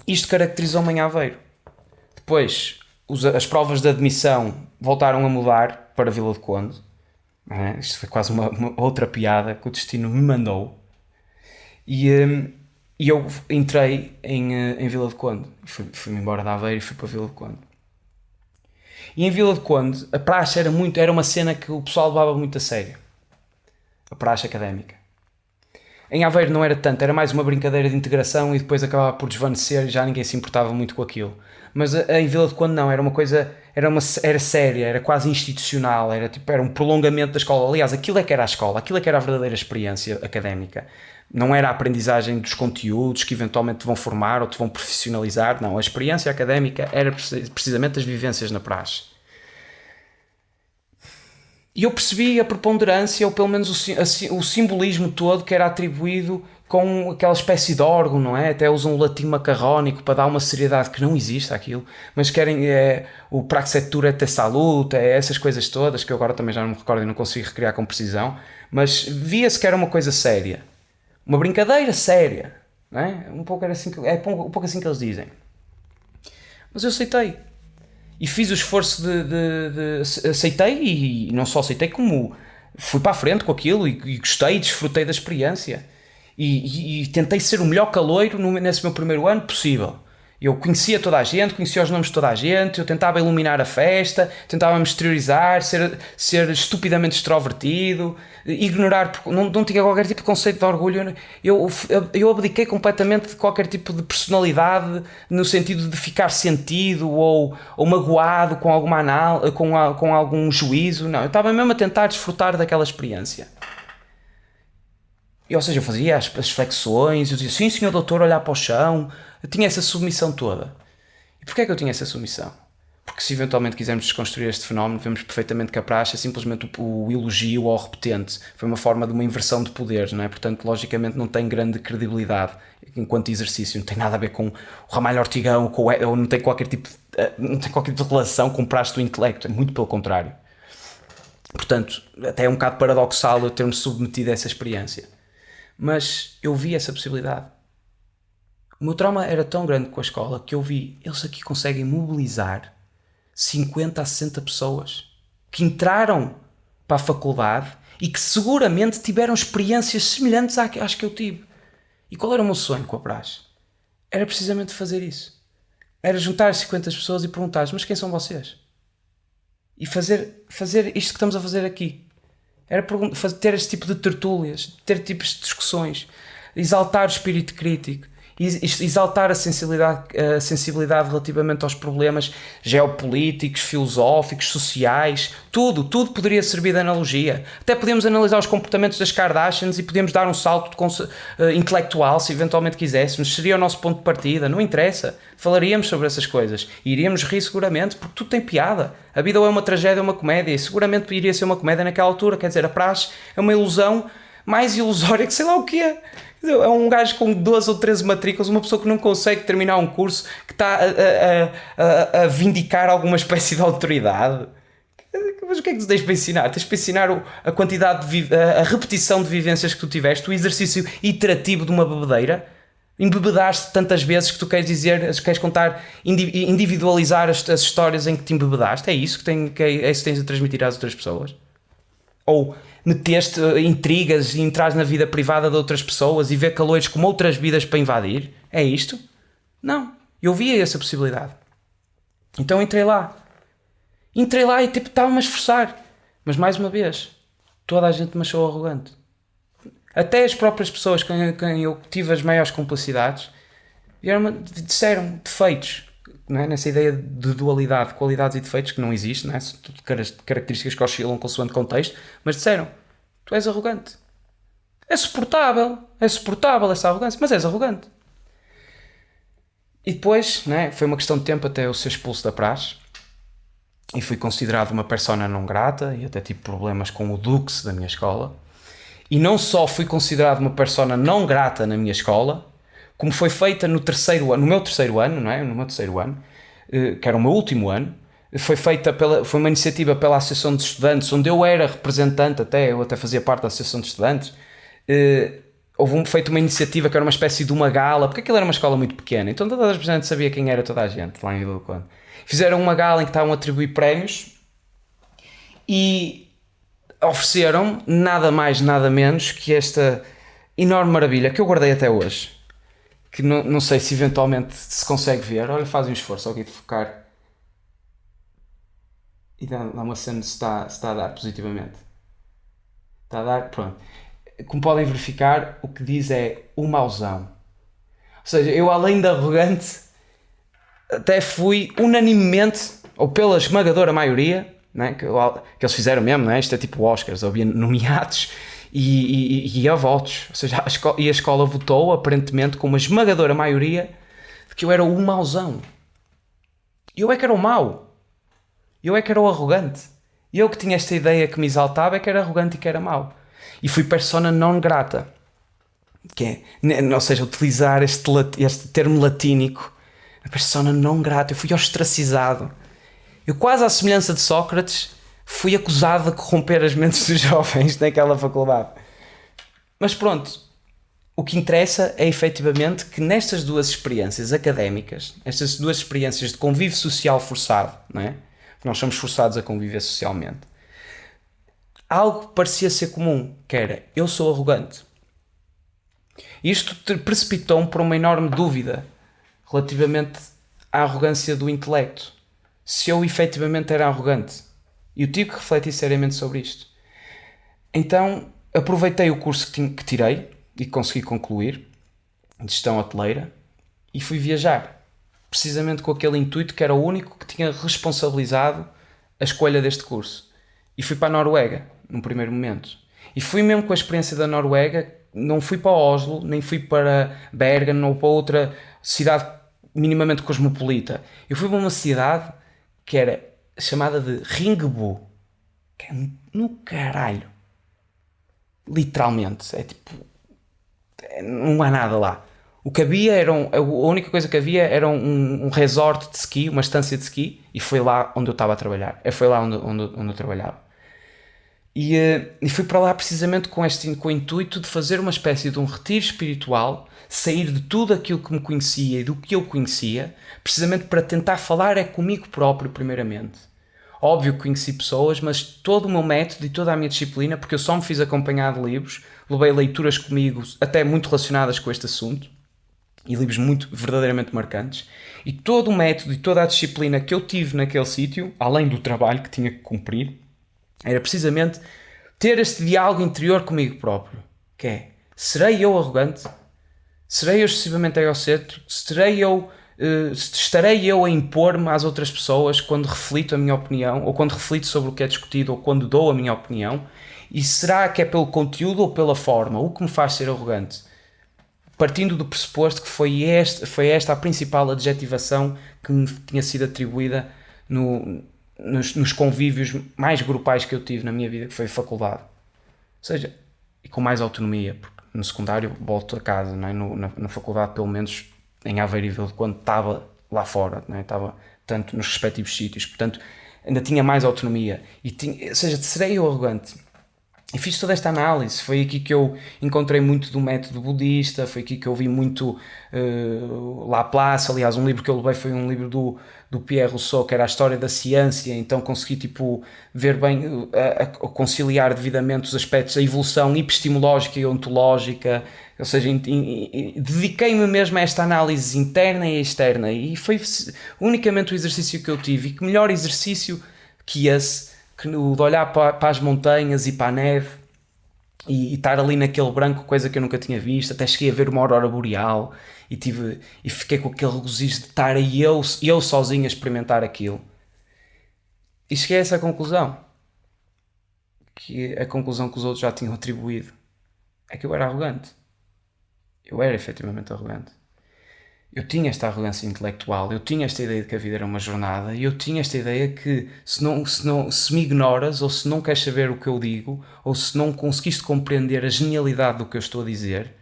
isto caracterizou-me em Aveiro. Depois, as provas de admissão voltaram a mudar para Vila do Conde. Isto foi quase uma outra piada que o destino me mandou. E eu entrei em Vila do Conde. Fui-me embora de Aveiro e fui para Vila do Conde. E em Vila do Conde, a praxe era uma cena que o pessoal levava muito a sério. A praxe académica. Em Aveiro não era tanto, era mais uma brincadeira de integração e depois acabava por desvanecer e já ninguém se importava muito com aquilo. Mas em Vila do Conde não, era uma coisa, era séria, era quase institucional, era um prolongamento da escola. Aliás, aquilo é que era a escola, aquilo é que era a verdadeira experiência académica. Não era a aprendizagem dos conteúdos que eventualmente te vão formar ou te vão profissionalizar, não. A experiência académica era precisamente as vivências na praxe. E eu percebi a preponderância, ou pelo menos o simbolismo todo que era atribuído com aquela espécie de órgão, não é? Até usam um latim macarrónico para dar uma seriedade que não existe àquilo, mas querem o praxetura et salute, essas coisas todas, que eu agora também já não me recordo e não consigo recriar com precisão, mas via-se que era uma coisa séria. Uma brincadeira séria, não é? Um pouco assim que eles dizem. Mas eu aceitei. E fiz o esforço de aceitei e não só aceitei como fui para a frente com aquilo e gostei, desfrutei da experiência. E tentei ser o melhor caloiro nesse meu primeiro ano possível. Eu conhecia toda a gente, conhecia os nomes de toda a gente, eu tentava iluminar a festa, tentava me exteriorizar, ser estupidamente extrovertido, ignorar, não tinha qualquer tipo de conceito de orgulho. Eu abdiquei completamente de qualquer tipo de personalidade no sentido de ficar sentido ou magoado com com algum juízo. Não, eu estava mesmo a tentar desfrutar daquela experiência. Ou seja, eu fazia as flexões, eu dizia, sim senhor doutor, olhar para o chão, eu tinha essa submissão toda. E porquê é que eu tinha essa submissão? porque se eventualmente quisermos desconstruir este fenómeno, vemos perfeitamente que a praxe é simplesmente o elogio ao repetente. Foi uma forma de uma inversão de poderes, não é? Portanto, logicamente não tem grande credibilidade enquanto exercício, não tem nada a ver com o Ramalho Ortigão, ou não tem qualquer tipo de relação com o praxe do intelecto, é muito pelo contrário. Portanto, até é um bocado paradoxal eu ter-me submetido a essa experiência. Mas eu vi essa possibilidade. O meu trauma era tão grande com a escola que eu vi, eles aqui conseguem mobilizar 50 a 60 pessoas que entraram para a faculdade e que seguramente tiveram experiências semelhantes às que eu tive. E qual era o meu sonho com a praxe? Era precisamente fazer isso. Era juntar 50 pessoas e perguntar: mas quem são vocês? E fazer isto que estamos a fazer aqui. Era ter este tipo de tertúlias, ter tipos de discussões, exaltar o espírito crítico, exaltar a sensibilidade relativamente aos problemas geopolíticos, filosóficos, sociais, tudo poderia servir de analogia. Até podíamos analisar os comportamentos das Kardashians e podíamos dar um salto intelectual se eventualmente quiséssemos, seria o nosso ponto de partida, não interessa, falaríamos sobre essas coisas e iríamos rir seguramente, porque tudo tem piada. A vida ou é uma tragédia ou uma comédia, e seguramente iria ser uma comédia naquela altura. Quer dizer, a praxe é uma ilusão mais ilusória que sei lá o que é. É um gajo com 12 ou 13 matrículas, uma pessoa que não consegue terminar um curso, que está a vindicar alguma espécie de autoridade. Mas o que é que tu tens para ensinar? Tens para ensinar a quantidade a repetição de vivências que tu tiveste, o exercício iterativo de uma bebedeira. Embebedaste tantas vezes que tu queres contar, individualizar as histórias em que te embebedaste. É isso que tens a transmitir às outras pessoas? Ou meteste intrigas e entras na vida privada de outras pessoas e vê caloiros com outras vidas para invadir? É isto? Não. Eu via essa possibilidade. Então entrei lá e estava-me a esforçar. Mas mais uma vez, toda a gente me achou arrogante. Até as próprias pessoas com quem eu tive as maiores complicidades disseram defeitos. Não é? Nessa ideia de dualidade, qualidades e defeitos, que não existe, não é? São tudo características que oscilam consoante contexto, mas disseram: tu és arrogante. É suportável essa arrogância, mas és arrogante. E depois, não é? Foi uma questão de tempo até eu ser expulso da praxe e fui considerado uma persona não grata e até tive problemas com o dux da minha escola. E não só fui considerado uma persona não grata na minha escola, como foi feita no meu terceiro ano, não é? No meu terceiro ano, que era o meu último ano, foi uma iniciativa pela Associação de Estudantes, onde eu era representante, eu até fazia parte da Associação de Estudantes. Houve feita uma iniciativa que era uma espécie de uma gala, porque aquilo era uma escola muito pequena, então toda a gente sabia quem era toda a gente lá em Vila do Conde. Fizeram uma gala em que estavam a atribuir prémios e ofereceram nada mais, nada menos que esta enorme maravilha que eu guardei até hoje, que não sei se eventualmente se consegue ver. Olha, fazem um esforço aqui de focar e dá uma cena se está a dar positivamente. Está a dar, pronto. Como podem verificar, o que diz é o mauzão. Ou seja, eu além de arrogante, até fui unanimemente, ou pela esmagadora maioria, não é? que eles fizeram mesmo, não é? Isto é tipo Oscars, havia nomeados e a votos. Ou seja, a escola votou aparentemente com uma esmagadora maioria de que eu era o mauzão. Eu é que era o mau. Eu é que era o arrogante. Eu que tinha esta ideia que me exaltava é que era arrogante e que era mau. E fui persona non grata. Que é, ou seja, utilizar este termo latínico. A persona non grata. Eu fui ostracizado. Eu, quase à semelhança de Sócrates, fui acusado de corromper as mentes dos jovens naquela faculdade. Mas pronto, o que interessa é efetivamente que nestas duas experiências académicas, estas duas experiências de convívio social forçado, não é? Porque nós somos forçados a conviver socialmente, algo que parecia ser comum, que era: eu sou arrogante. Isto precipitou-me por uma enorme dúvida relativamente à arrogância do intelecto. Se eu efetivamente era arrogante. E eu tive que refletir seriamente sobre isto. Então aproveitei o curso que tirei e consegui concluir, de gestão hoteleira, e fui viajar. Precisamente com aquele intuito, que era o único que tinha responsabilizado a escolha deste curso. E fui para a Noruega, num primeiro momento. E fui mesmo com a experiência da Noruega, não fui para Oslo, nem fui para Bergen ou para outra cidade minimamente cosmopolita. Eu fui para uma cidade que era chamada de Ringbu, que é no caralho. Literalmente. É tipo... não há nada lá. O que havia a única coisa que havia era um resort de ski, uma estância de ski, e foi lá onde eu estava a trabalhar. Foi lá onde eu trabalhava. E fui para lá precisamente com o intuito de fazer uma espécie de um retiro espiritual, sair de tudo aquilo que me conhecia e do que eu conhecia, precisamente para tentar falar comigo próprio primeiramente. Óbvio que conheci pessoas, mas todo o meu método e toda a minha disciplina, porque eu só me fiz acompanhar de livros, levei leituras comigo até muito relacionadas com este assunto, e livros muito verdadeiramente marcantes, e todo o método e toda a disciplina que eu tive naquele sítio, além do trabalho que tinha que cumprir, era precisamente ter este diálogo interior comigo próprio, que é, serei eu arrogante? Serei eu excessivamente egocêntrico? Estarei eu a impor-me às outras pessoas quando reflito a minha opinião, ou quando reflito sobre o que é discutido, ou quando dou a minha opinião? E será que é pelo conteúdo ou pela forma? O que me faz ser arrogante? Partindo do pressuposto que foi esta a principal adjetivação que me tinha sido atribuída nos convívios mais grupais que eu tive na minha vida, que foi a faculdade. Ou seja, e com mais autonomia, porque no secundário volto a casa, não é? Na faculdade, pelo menos em Aveiro e Vila, quando estava lá fora, não é? Estava tanto nos respectivos sítios, portanto ainda tinha mais autonomia. Ou seja, serei eu arrogante? E fiz toda esta análise, foi aqui que eu encontrei muito do método budista, foi aqui que eu vi muito Laplace. Aliás, um livro que eu levei foi um livro do Pierre Rousseau, que era a história da ciência, então consegui ver bem, conciliar devidamente os aspectos da evolução epistemológica e ontológica, ou seja, dediquei-me mesmo a esta análise interna e externa, e foi unicamente o exercício que eu tive, e que melhor exercício que esse, que de olhar para as montanhas e para a neve e estar ali naquele branco, coisa que eu nunca tinha visto. Até cheguei a ver uma aurora boreal e fiquei com aquele regozijo de estar aí eu sozinho a experimentar aquilo. E cheguei a essa conclusão, que a conclusão que os outros já tinham atribuído, é que eu era arrogante. Eu era efetivamente arrogante. Eu tinha esta arrogância intelectual, eu tinha esta ideia de que a vida era uma jornada, e eu tinha esta ideia que se me ignoras, ou se não queres saber o que eu digo, ou se não conseguiste compreender a genialidade do que eu estou a dizer,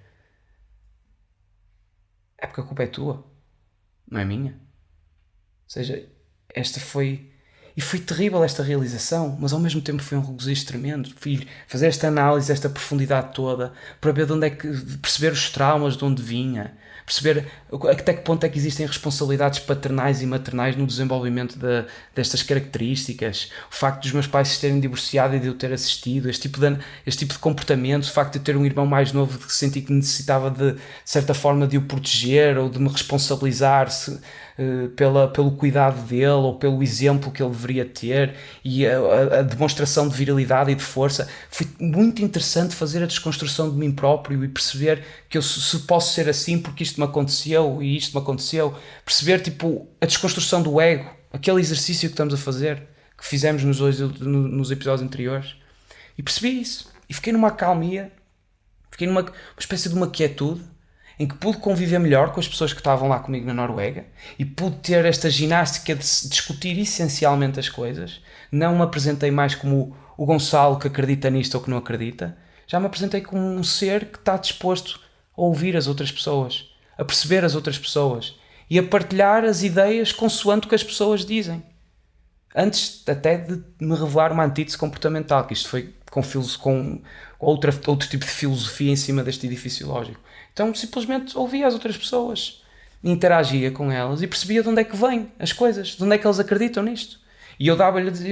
é porque a culpa é tua, não é minha. Ou seja, foi terrível esta realização, mas ao mesmo tempo foi um regozijo tremendo. Fui fazer esta análise, esta profundidade toda, para ver perceber os traumas de onde vinha, perceber até que ponto é que existem responsabilidades paternais e maternais no desenvolvimento destas características, o facto dos meus pais se terem divorciado e de eu ter assistido, este tipo de comportamento, o facto de eu ter um irmão mais novo que senti que necessitava de certa forma de o proteger ou de me responsabilizar pelo cuidado dele ou pelo exemplo que ele deveria ter, e a demonstração de virilidade e de força. Foi muito interessante fazer a desconstrução de mim próprio e perceber que eu se posso ser assim porque isto me aconteceu e isto me aconteceu. Perceber a desconstrução do ego, aquele exercício que estamos a fazer, que fizemos nos episódios anteriores, e percebi isso e fiquei numa acalmia, fiquei numa espécie de uma quietude, em que pude conviver melhor com as pessoas que estavam lá comigo na Noruega, e pude ter esta ginástica de discutir essencialmente as coisas. Não me apresentei mais como o Gonçalo que acredita nisto ou que não acredita, já me apresentei como um ser que está disposto a ouvir as outras pessoas, a perceber as outras pessoas e a partilhar as ideias consoante o que as pessoas dizem, antes até de me revelar uma antítese comportamental, que isto foi com outro tipo de filosofia em cima deste edifício lógico. Então simplesmente ouvia as outras pessoas, interagia com elas e percebia de onde é que vêm as coisas, de onde é que eles acreditam nisto. E eu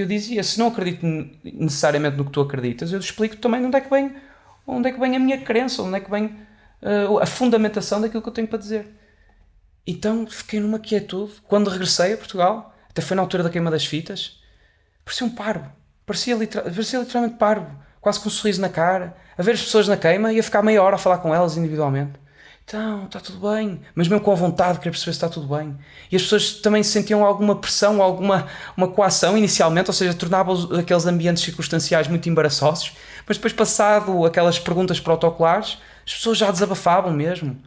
dizia, se não acredito necessariamente no que tu acreditas, eu te explico também de onde é que vem a minha crença, onde é que vem a fundamentação daquilo que eu tenho para dizer. Então fiquei numa quietude. Quando regressei a Portugal, até foi na altura da queima das fitas, parecia um parvo, parecia literalmente parvo, quase com um sorriso na cara, a ver as pessoas na queima e a ficar meia hora a falar com elas individualmente. Então, está tudo bem, mas mesmo com a vontade de querer perceber se está tudo bem. E as pessoas também sentiam alguma pressão, uma coação inicialmente, ou seja, tornavam aqueles ambientes circunstanciais muito embaraçosos, mas depois, passado aquelas perguntas protocolares, as pessoas já desabafavam mesmo,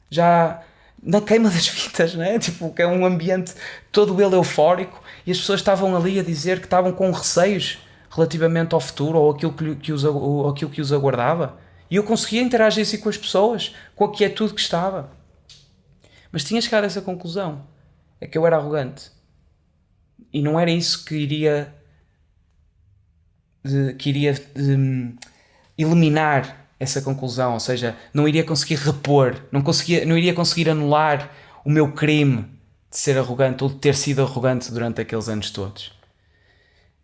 já na queima das fitas, não é? Tipo, que é um ambiente todo ele eufórico e as pessoas estavam ali a dizer que estavam com receios relativamente ao futuro ou aquilo que os aguardava. E eu conseguia interagir assim com as pessoas, com a quietude que estava. Mas tinha chegado a essa conclusão. É que eu era arrogante. E não era isso que iria eliminar essa conclusão, ou seja, não iria conseguir repor, não iria conseguir anular o meu crime de ser arrogante ou de ter sido arrogante durante aqueles anos todos.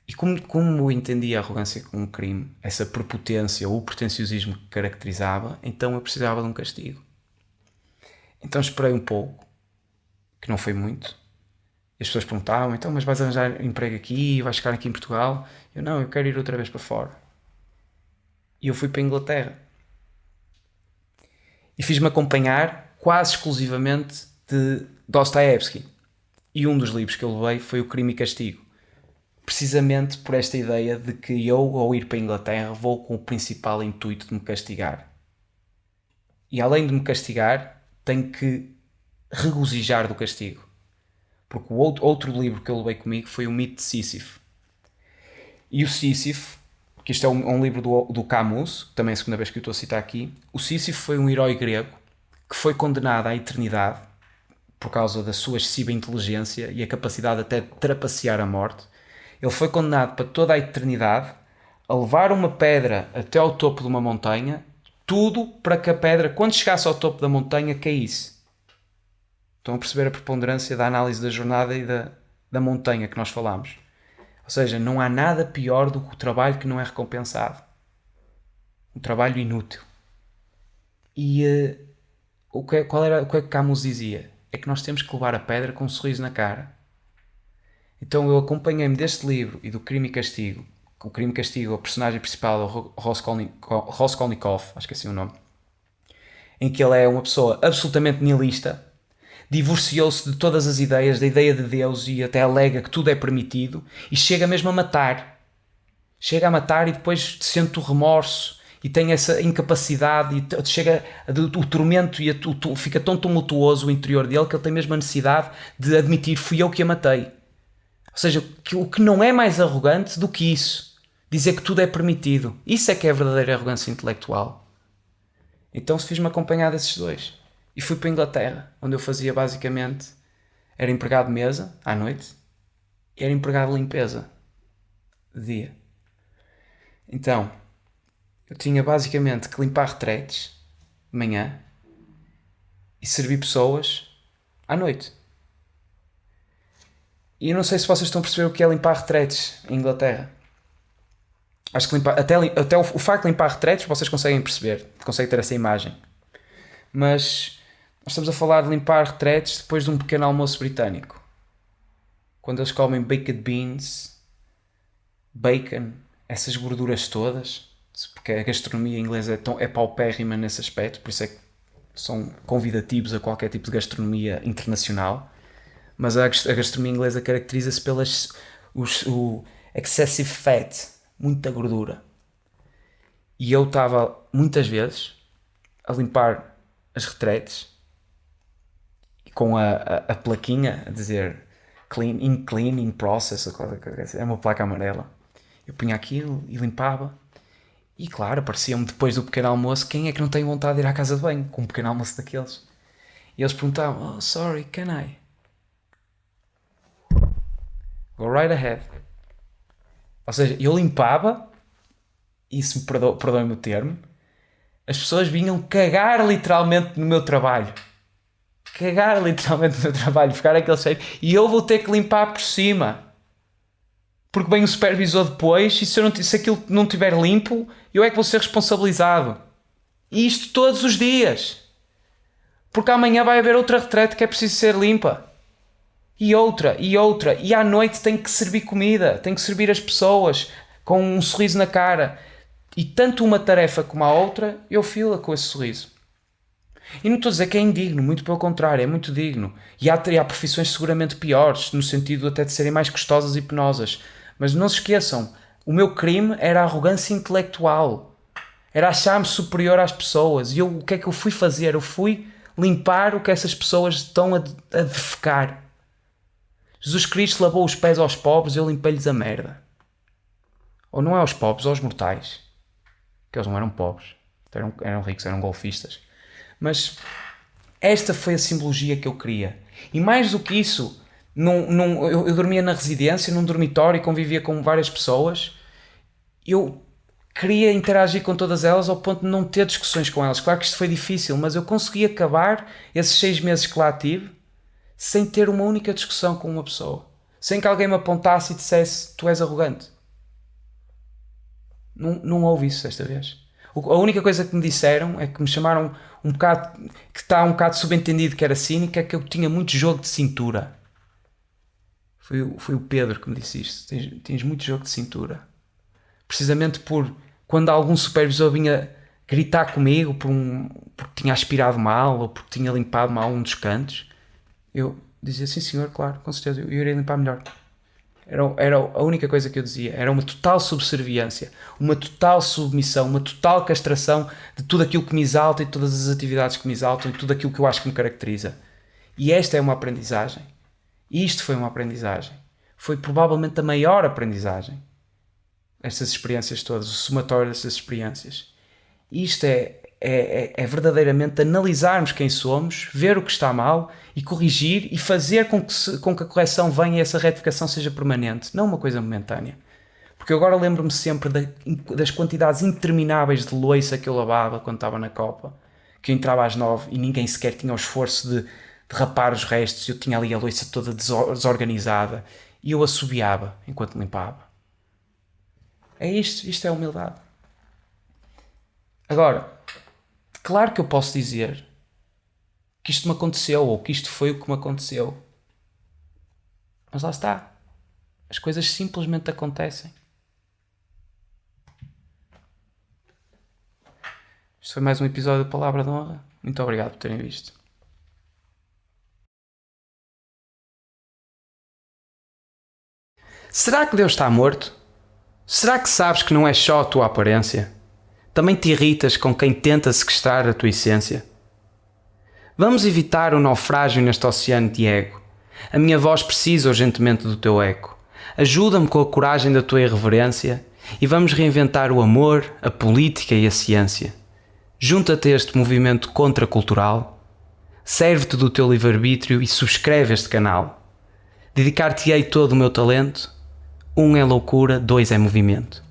E como eu entendia a arrogância como um crime, essa prepotência ou o pretenciosismo que caracterizava, então eu precisava de um castigo. Então esperei um pouco, que não foi muito. E as pessoas perguntavam, então, mas vais arranjar emprego aqui, vais ficar aqui em Portugal? Eu, não, eu quero ir outra vez para fora. E eu fui para a Inglaterra. E fiz-me acompanhar quase exclusivamente de Dostoiévski. E um dos livros que eu levei foi O Crime e Castigo. Precisamente por esta ideia de que eu, ao ir para a Inglaterra, vou com o principal intuito de me castigar. E além de me castigar, tenho que regozijar do castigo. Porque o outro livro que eu levei comigo foi O Mito de Sísifo. E o Sísifo, que isto é um livro do Camus, também é a segunda vez que eu estou a citar aqui, o Sísifo foi um herói grego que foi condenado à eternidade por causa da sua excessiva inteligência e a capacidade até de trapacear a morte. Ele foi condenado para toda a eternidade a levar uma pedra até ao topo de uma montanha, tudo para que a pedra, quando chegasse ao topo da montanha, caísse. Estão a perceber a preponderância da análise da jornada e da montanha que nós falámos. Ou seja, não há nada pior do que o trabalho que não é recompensado. Um trabalho inútil. E o que é que Camus dizia? É que nós temos que levar a pedra com um sorriso na cara. Então eu acompanhei-me deste livro e do Crime e Castigo. O Crime e Castigo, a personagem principal é o Raskolnikov, acho que é assim o nome, em que ele é uma pessoa absolutamente nihilista, divorciou-se de todas as ideias, da ideia de Deus e até alega que tudo é permitido e chega mesmo a matar. Chega a matar e depois sente o remorso e tem essa incapacidade e chega o tormento e fica tão tumultuoso o interior dele que ele tem mesmo a necessidade de admitir: fui eu que a matei. Ou seja, o que não é mais arrogante do que isso. Dizer que tudo é permitido. Isso é que é a verdadeira arrogância intelectual. Então fiz-me acompanhar desses dois. E fui para a Inglaterra, onde eu fazia basicamente... Era empregado de mesa, à noite, e era empregado de limpeza, de dia. Então, eu tinha basicamente que limpar retretes, de manhã, e servir pessoas, à noite. E eu não sei se vocês estão a perceber o que é limpar retretes em Inglaterra. Acho que até o facto de limpar retretes vocês conseguem perceber, conseguem ter essa imagem. Mas nós estamos a falar de limpar retretes depois de um pequeno almoço britânico. Quando eles comem baked beans, bacon, essas gorduras todas, porque a gastronomia inglesa é paupérrima nesse aspecto, por isso é que são convidativos a qualquer tipo de gastronomia internacional. Mas a gastronomia inglesa caracteriza-se o excessive fat, muita gordura. E eu estava muitas vezes a limpar as retretes com a plaquinha a dizer cleaning process, é uma placa amarela. Eu punha aquilo e limpava. E claro, aparecia-me depois do pequeno almoço: quem é que não tem vontade de ir à casa de banho com um pequeno almoço daqueles? E eles perguntavam: oh, sorry, can I? Go right ahead. Ou seja, eu limpava, e se me perdoem o termo, as pessoas vinham cagar literalmente no meu trabalho. Cagar literalmente no meu trabalho, ficar aquele cheiro, e eu vou ter que limpar por cima. Porque vem o supervisor depois, e se aquilo não estiver limpo, eu é que vou ser responsabilizado. E isto todos os dias. Porque amanhã vai haver outra retrete que é preciso ser limpa. E outra. E à noite tem que servir comida, tem que servir as pessoas com um sorriso na cara. E tanto uma tarefa como a outra, eu filo-a com esse sorriso. E não estou a dizer que é indigno, muito pelo contrário, é muito digno. E há profissões seguramente piores, no sentido até de serem mais custosas e penosas. Mas não se esqueçam, o meu crime era a arrogância intelectual. Era achar-me superior às pessoas. E o que é que eu fui fazer? Eu fui limpar o que essas pessoas estão a defecar. Jesus Cristo lavou os pés aos pobres e eu limpei-lhes a merda. Ou não é aos pobres, aos mortais. Que eles não eram pobres. Eram ricos, eram golfistas. Mas esta foi a simbologia que eu queria. E mais do que isso, eu dormia na residência, num dormitório e convivia com várias pessoas. Eu queria interagir com todas elas ao ponto de não ter discussões com elas. Claro que isto foi difícil, mas eu consegui acabar esses 6 meses que lá tive sem ter uma única discussão com uma pessoa. Sem que alguém me apontasse e dissesse: tu és arrogante. Não houve isso desta vez. A única coisa que me disseram é que me chamaram um bocado, que está um bocado subentendido que era cínico, é que eu tinha muito jogo de cintura. Foi o Pedro que me disse isto. Tens muito jogo de cintura. Precisamente quando algum supervisor vinha gritar comigo porque tinha aspirado mal ou porque tinha limpado mal um dos cantos, eu dizia: sim senhor, claro, com certeza, eu irei limpar melhor. Era a única coisa que eu dizia. Era uma total subserviência, uma total submissão, uma total castração de tudo aquilo que me exalta e todas as atividades que me exaltam e tudo aquilo que eu acho que me caracteriza. E esta é uma aprendizagem. Isto foi uma aprendizagem. Foi provavelmente a maior aprendizagem. Estas experiências todas, o somatório dessas experiências. Isto é verdadeiramente analisarmos quem somos, ver o que está mal e corrigir e fazer com que a correção venha e essa retificação seja permanente, não uma coisa momentânea. Porque eu agora lembro-me sempre das quantidades intermináveis de louça que eu lavava quando estava na Copa, que eu entrava às 9 e ninguém sequer tinha o esforço de rapar os restos, eu tinha ali a louça toda desorganizada e eu assobiava enquanto limpava. É isto é humildade. Agora, claro que eu posso dizer que isto me aconteceu ou que isto foi o que me aconteceu. Mas lá está. As coisas simplesmente acontecem. Isto foi mais um episódio de Palavra de Honra. Muito obrigado por terem visto. Será que Deus está morto? Será que sabes que não é só a tua aparência? Também te irritas com quem tenta sequestrar a tua essência? Vamos evitar o naufrágio neste oceano de ego. A minha voz precisa urgentemente do teu eco. Ajuda-me com a coragem da tua irreverência e vamos reinventar o amor, a política e a ciência. Junta-te a este movimento contracultural. Serve-te do teu livre-arbítrio e subscreve este canal. Dedicar-te-ei todo o meu talento. 1 é loucura, 2 é movimento.